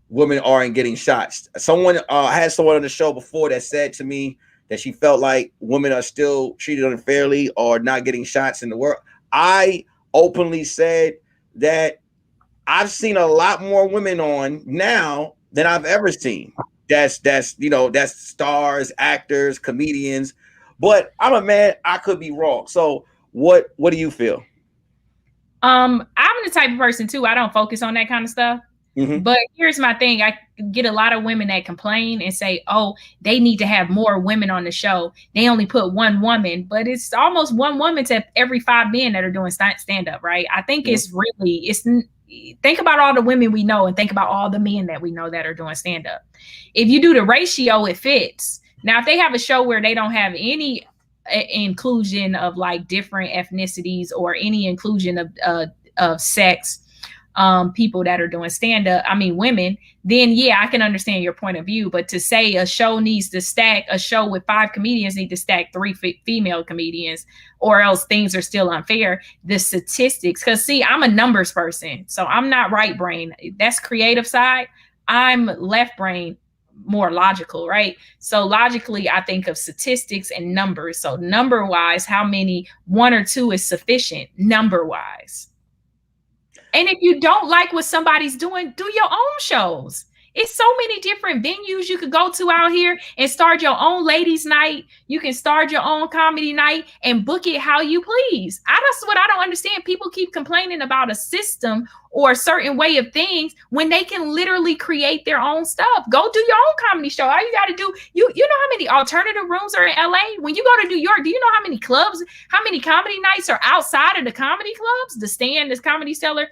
women aren't getting shots? Someone had someone on the show before that said to me that she felt like women are still treated unfairly or not getting shots in the world. I openly said that I've seen a lot more women on now than I've ever seen. That's stars, actors, comedians. But I'm a man, I could be wrong. So what do you feel? I'm the type of person too. I don't focus on that kind of stuff. Mm-hmm. But here's my thing. I get a lot of women that complain and say, oh, they need to have more women on the show. They only put one woman, but it's almost one woman to every 5 men that are doing stand-up, right? I think think about all the women we know and think about all the men that we know that are doing stand-up. If you do the ratio, it fits. Now, if they have a show where they don't have any inclusion of like different ethnicities or any inclusion of sex, people that are doing stand-up, I mean women, then yeah, I can understand your point of view. But to say a show with 5 comedians need to stack 3 female comedians, or else things are still unfair. The statistics, because see, I'm a numbers person, so I'm not right brain. That's creative side. I'm left brain, more logical, right? So logically, I think of statistics and numbers. So number wise, how many, 1 or 2 is sufficient number wise. And if you don't like what somebody's doing, do your own shows. It's so many different venues you could go to out here and start your own ladies' night. You can start your own comedy night and book it how you please. That's what I don't understand. People keep complaining about a system or a certain way of things when they can literally create their own stuff. Go do your own comedy show. All you got to do, you know how many alternative rooms are in LA? When you go to New York, do you know how many clubs, how many comedy nights are outside of the comedy clubs? The Stand, this Comedy Cellar.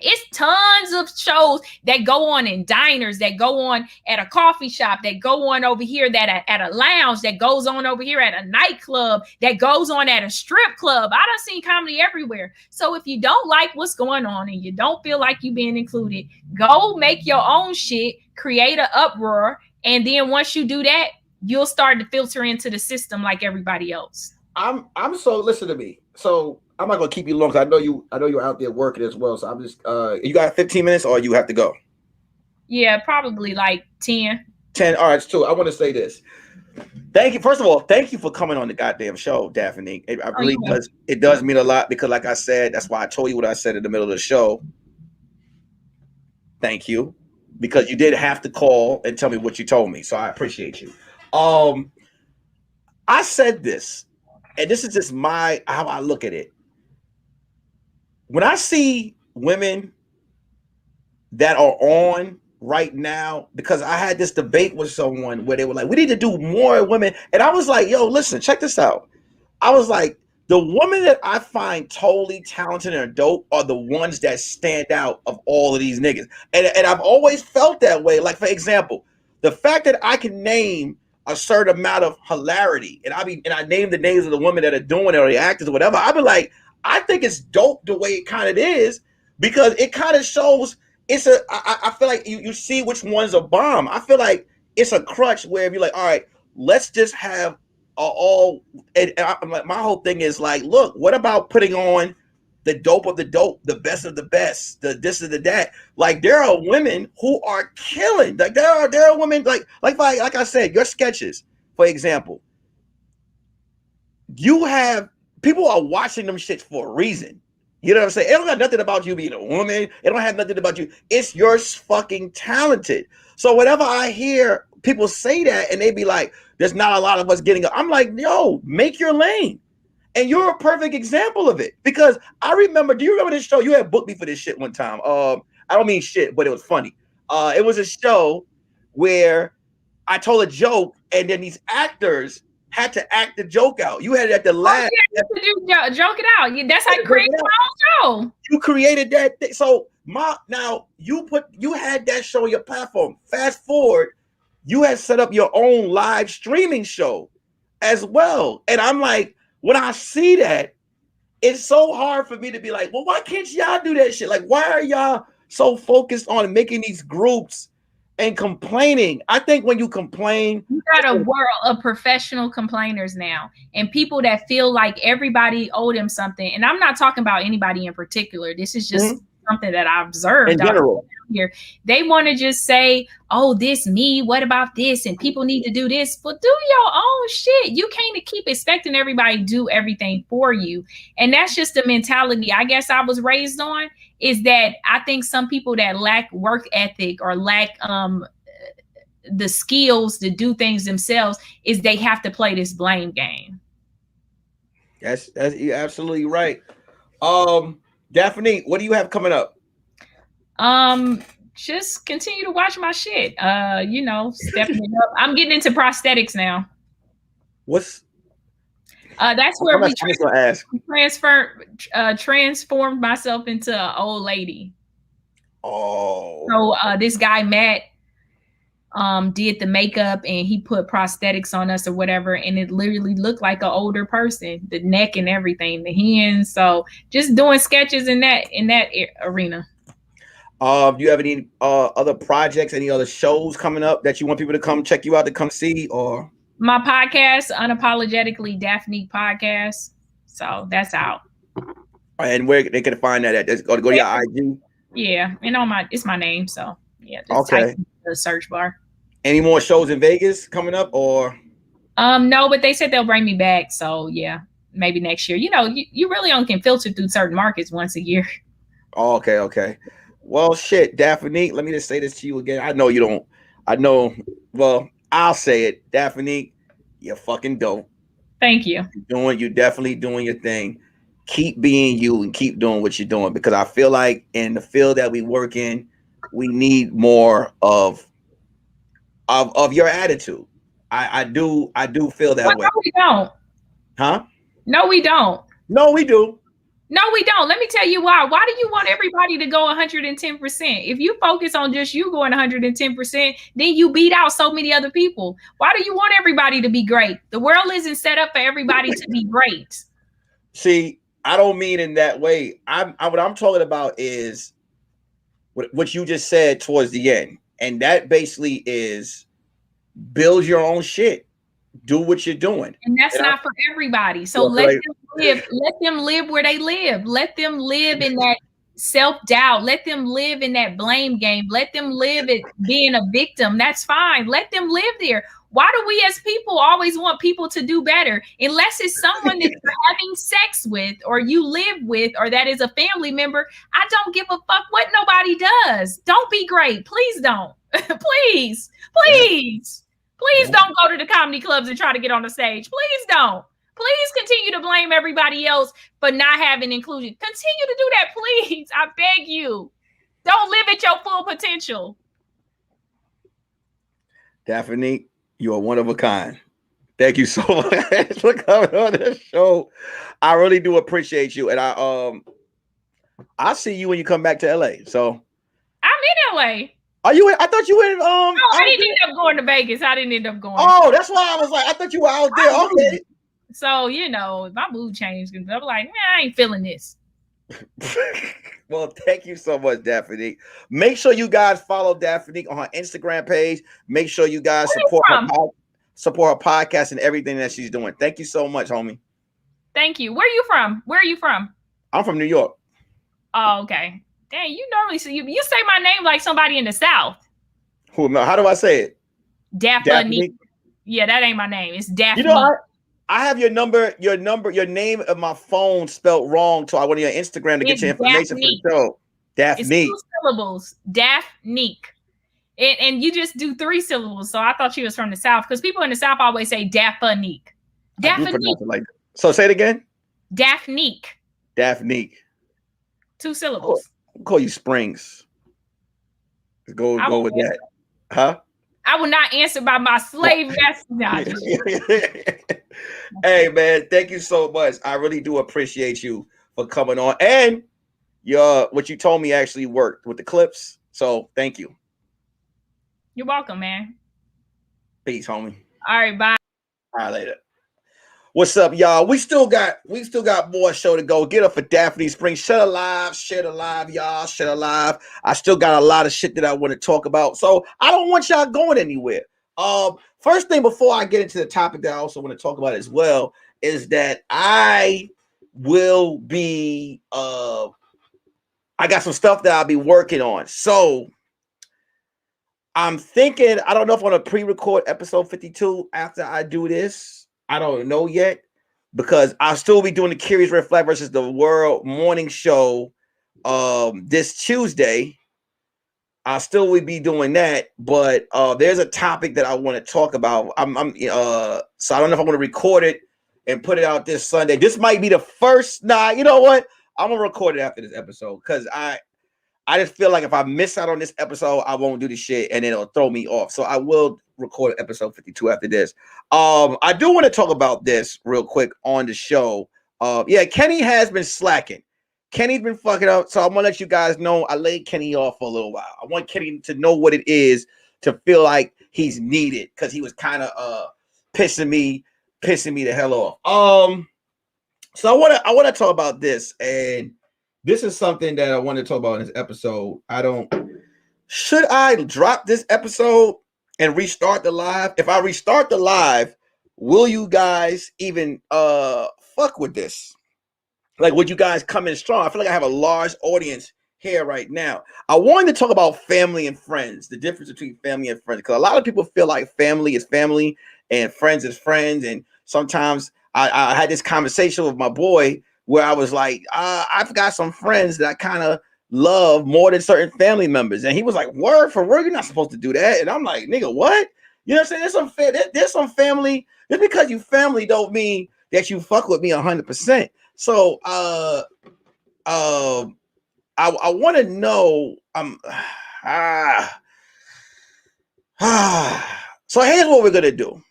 It's tons of shows that go on in diners, that go on at a coffee shop, that go on over here, that at a lounge, that goes on over here at a nightclub, that goes on at a strip club. I done seen comedy everywhere. So if you don't like what's going on and you don't feel like you being included, go make your own shit, create an uproar. And then once you do that, you'll start to filter into the system like everybody else. I'm so, listen to me. So I'm not gonna keep you long because I know you're out there working as well. So I'm just you got 15 minutes or you have to go? Yeah, probably like 10. 10. All right, it's 2. I want to say this. Thank you. First of all, thank you for coming on the goddamn show, Daphne. It does mean a lot because, like I said, that's why I told you what I said in the middle of the show. Thank you, because you did have to call and tell me what you told me. So I appreciate you. I said this, and this is just how I look at it. When I see women that are on right now, because I had this debate with someone where they were like, we need to do more women. And I was like, yo, listen, check this out. I was like, the women that I find totally talented and dope are the ones that stand out of all of these niggas. And I've always felt that way. Like, for example, the fact that I can name a certain amount of hilarity, and I name the names of the women that are doing it or the actors or whatever, I'd be like, I think it's dope the way it kind of is, because it kind of shows I feel like you see which ones are bomb. I feel like it's a crutch where if you're like, all right, let's just have all, and I'm like, my whole thing is like, look, what about putting on the dope of the dope, the best of the best, the this and the that. Like there are women who are killing. Like there are women like I said, your sketches, for example, you have people are watching them shits for a reason. You know what I'm saying? It don't got nothing about you being a woman. It don't have nothing about you. It's you're fucking talented. So whenever I hear people say that and they be like, there's not a lot of us getting up, I'm like, yo, make your lane. And you're a perfect example of it. Because I remember, do you remember this show? You had booked me for this shit one time. I don't mean shit, but it was funny. It was a show where I told a joke and then these actors had to act the joke out. You had at the last. Joke it out. That's how you create your own show. You created that thing. So now you had that show on your platform. Fast forward, you had set up your own live streaming show as well. And I'm like, when I see that, it's so hard for me to be like, well, why can't y'all do that shit? Like, why are y'all so focused on making these groups and complaining? I think when you complain, you got a world of professional complainers now, and people that feel like everybody owed them something. And I'm not talking about anybody in particular. This is just something that I observed in general here. They want to just say, oh, this me, what about this? And people need to do this, but do your own shit. You can't keep expecting everybody to do everything for you. And that's just the mentality I guess I was raised on, is that I think some people that lack work ethic or lack the skills to do things themselves is they have to play this blame game. That's you're absolutely right. Daphne, what do you have coming up? Just continue to watch my shit. Stepping it up. I'm getting into prosthetics now. What's that's where we transformed myself into an old lady. Oh. So this guy Matt did the makeup and he put prosthetics on us or whatever, and it literally looked like an older person, the neck and everything, the hands. So just doing sketches in that arena. Do you have any other projects, any other shows coming up that you want people to come check you out, to come see? Or my podcast, Unapologetically Daphnique Podcast. So that's out. And where they can find that at? Just go to your IG. Yeah, and it's my name. So yeah, just okay. type in the search bar. Any more shows in Vegas coming up, or? No, but they said they'll bring me back. So yeah, maybe next year. You really only can filter through certain markets once a year. Oh, okay. Well, shit, Daphnique, let me just say this to you again. I know you don't. I know. Well, I'll say it. Daphnique, you're fucking dope. Thank you. You're definitely doing your thing. Keep being you and keep doing what you're doing, because I feel like in the field that we work in, we need more of your attitude. I do feel that way. No, we don't. Huh? No, we don't. No, we do. No, we don't. Let me tell you why. Why do you want everybody to go 110%? If you focus on just you going 110%, then you beat out so many other people. Why do you want everybody to be great? The world isn't set up for everybody to be great. See, I don't mean in that way. What I'm talking about is what you just said towards the end. And that basically is build your own shit. Do what you're doing. And that's not for everybody. So let them live. Let them live where they live. Let them live in that self-doubt. Let them live in that blame game. Let them live it being a victim. That's fine. Let them live there. Why do we as people always want people to do better? Unless it's someone that you're having sex with or you live with or that is a family member, I don't give a fuck what nobody does. Don't be great. Please don't. Please don't go to the comedy clubs and try to get on the stage. Please don't. Please continue to blame everybody else for not having inclusion. Continue to do that, please. I beg you. Don't live at your full potential. Daphnique, you are one of a kind. Thank you so much for coming on this show. I really do appreciate you. And I'll see you when you come back to LA. So I'm in LA. Are you in? I thought you were in. No, I didn't end up going to Vegas. I didn't end up going. Oh, that's why I was like, I thought you were out there. Okay. So, my mood changed. I'm like, man, I ain't feeling this. Well, thank you so much, Daphnique. Make sure you guys follow Daphnique on her Instagram page. Make sure you guys support her podcast and everything that she's doing. Thank you so much, homie. Thank you. Where are you from? I'm from New York. Oh, okay. Dang, you normally say you say my name like somebody in the South. Who? How do I say it? Daphnique. Yeah, that ain't my name. It's Daphnique. You know, I have your name of my phone spelled wrong, so I went on your Instagram to get your information for the show. Daphnique. It's 2 syllables. Daphnique. And you just do 3 syllables. So I thought she was from the South because people in the South always say Daphnique. Daphnique. Like that. So say it again. Daphnique. Daphnique. 2 syllables. I'll call you Springs. Go with that. Huh? I will not answer by my slave master. Hey man, thank you so much. I really do appreciate you for coming on. And what you told me actually worked with the clips. So thank you. You're welcome, man. Peace, homie. All right, bye. All right, later. What's up, y'all? We still got more show to go. Get up for Daphnique Springs. Share the live, y'all. Share the live. I still got a lot of shit that I want to talk about. So I don't want y'all going anywhere. First thing before I get into the topic that I also want to talk about as well is that I will be I got some stuff that I'll be working on. So I'm thinking, I don't know if I'm going to pre-record episode 52 after I do this. I don't know yet because I'll still be doing the Curious Red Flag versus the World morning show this Tuesday. I'll still be doing that, but there's a topic that I want to talk about. So I don't know if I'm going to record it and put it out this Sunday. This might be the first. Nah, you know what? I'm going to record it after this episode because I just feel like if I miss out on this episode, I won't do the shit and it'll throw me off. So I will record episode 52 after this. I do want to talk about this real quick on the show. Yeah, Kenny has been slacking. Kenny's been fucking up. So I'm gonna let you guys know I laid Kenny off for a little while. I want Kenny to know what it is to feel like he's needed because he was kind of pissing me the hell off. So I want to talk about this, and this is something that I want to talk about in this episode. Should I drop this episode and restart the live? If I restart the live, will you guys even fuck with this? Like, would you guys come in strong? I feel like I have a large audience here right now. I wanted to talk about family and friends, the difference between family and friends, because a lot of people feel like family is family and friends is friends. And sometimes I had this conversation with my boy where I was like, I've got some friends that I kind of love more than certain family members. And he was like, word for word, you're not supposed to do that. And I'm like, nigga, what? You know what I'm saying? There's some family. Just because you family don't mean that you fuck with me 100%. So I want to know. So here's what we're gonna do.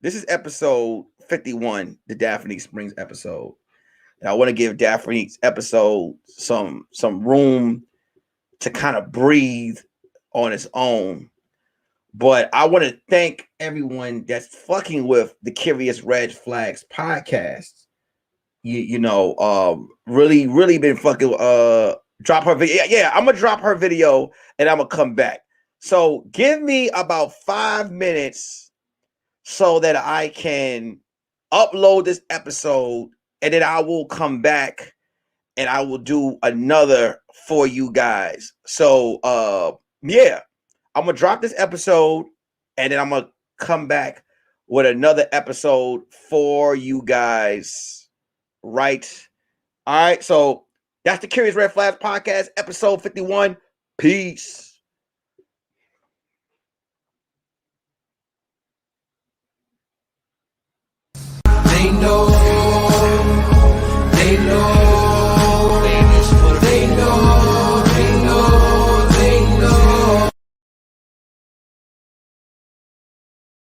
This is episode 51, the Daphnique Springs episode. And I want to give Daphnique's episode some room to kind of breathe on its own. But I want to thank everyone that's fucking with the Curious Red Flags podcast. Really, really been fucking drop her video. Yeah, I'm gonna drop her video and I'm gonna come back. So give me about 5 minutes so that I can upload this episode, and then I will come back and I will do another for you guys. So yeah, I'm gonna drop this episode and then I'm gonna come back with another episode for you guys. Right. All right. So that's the Curious Red Flags podcast, episode 51. Peace. They know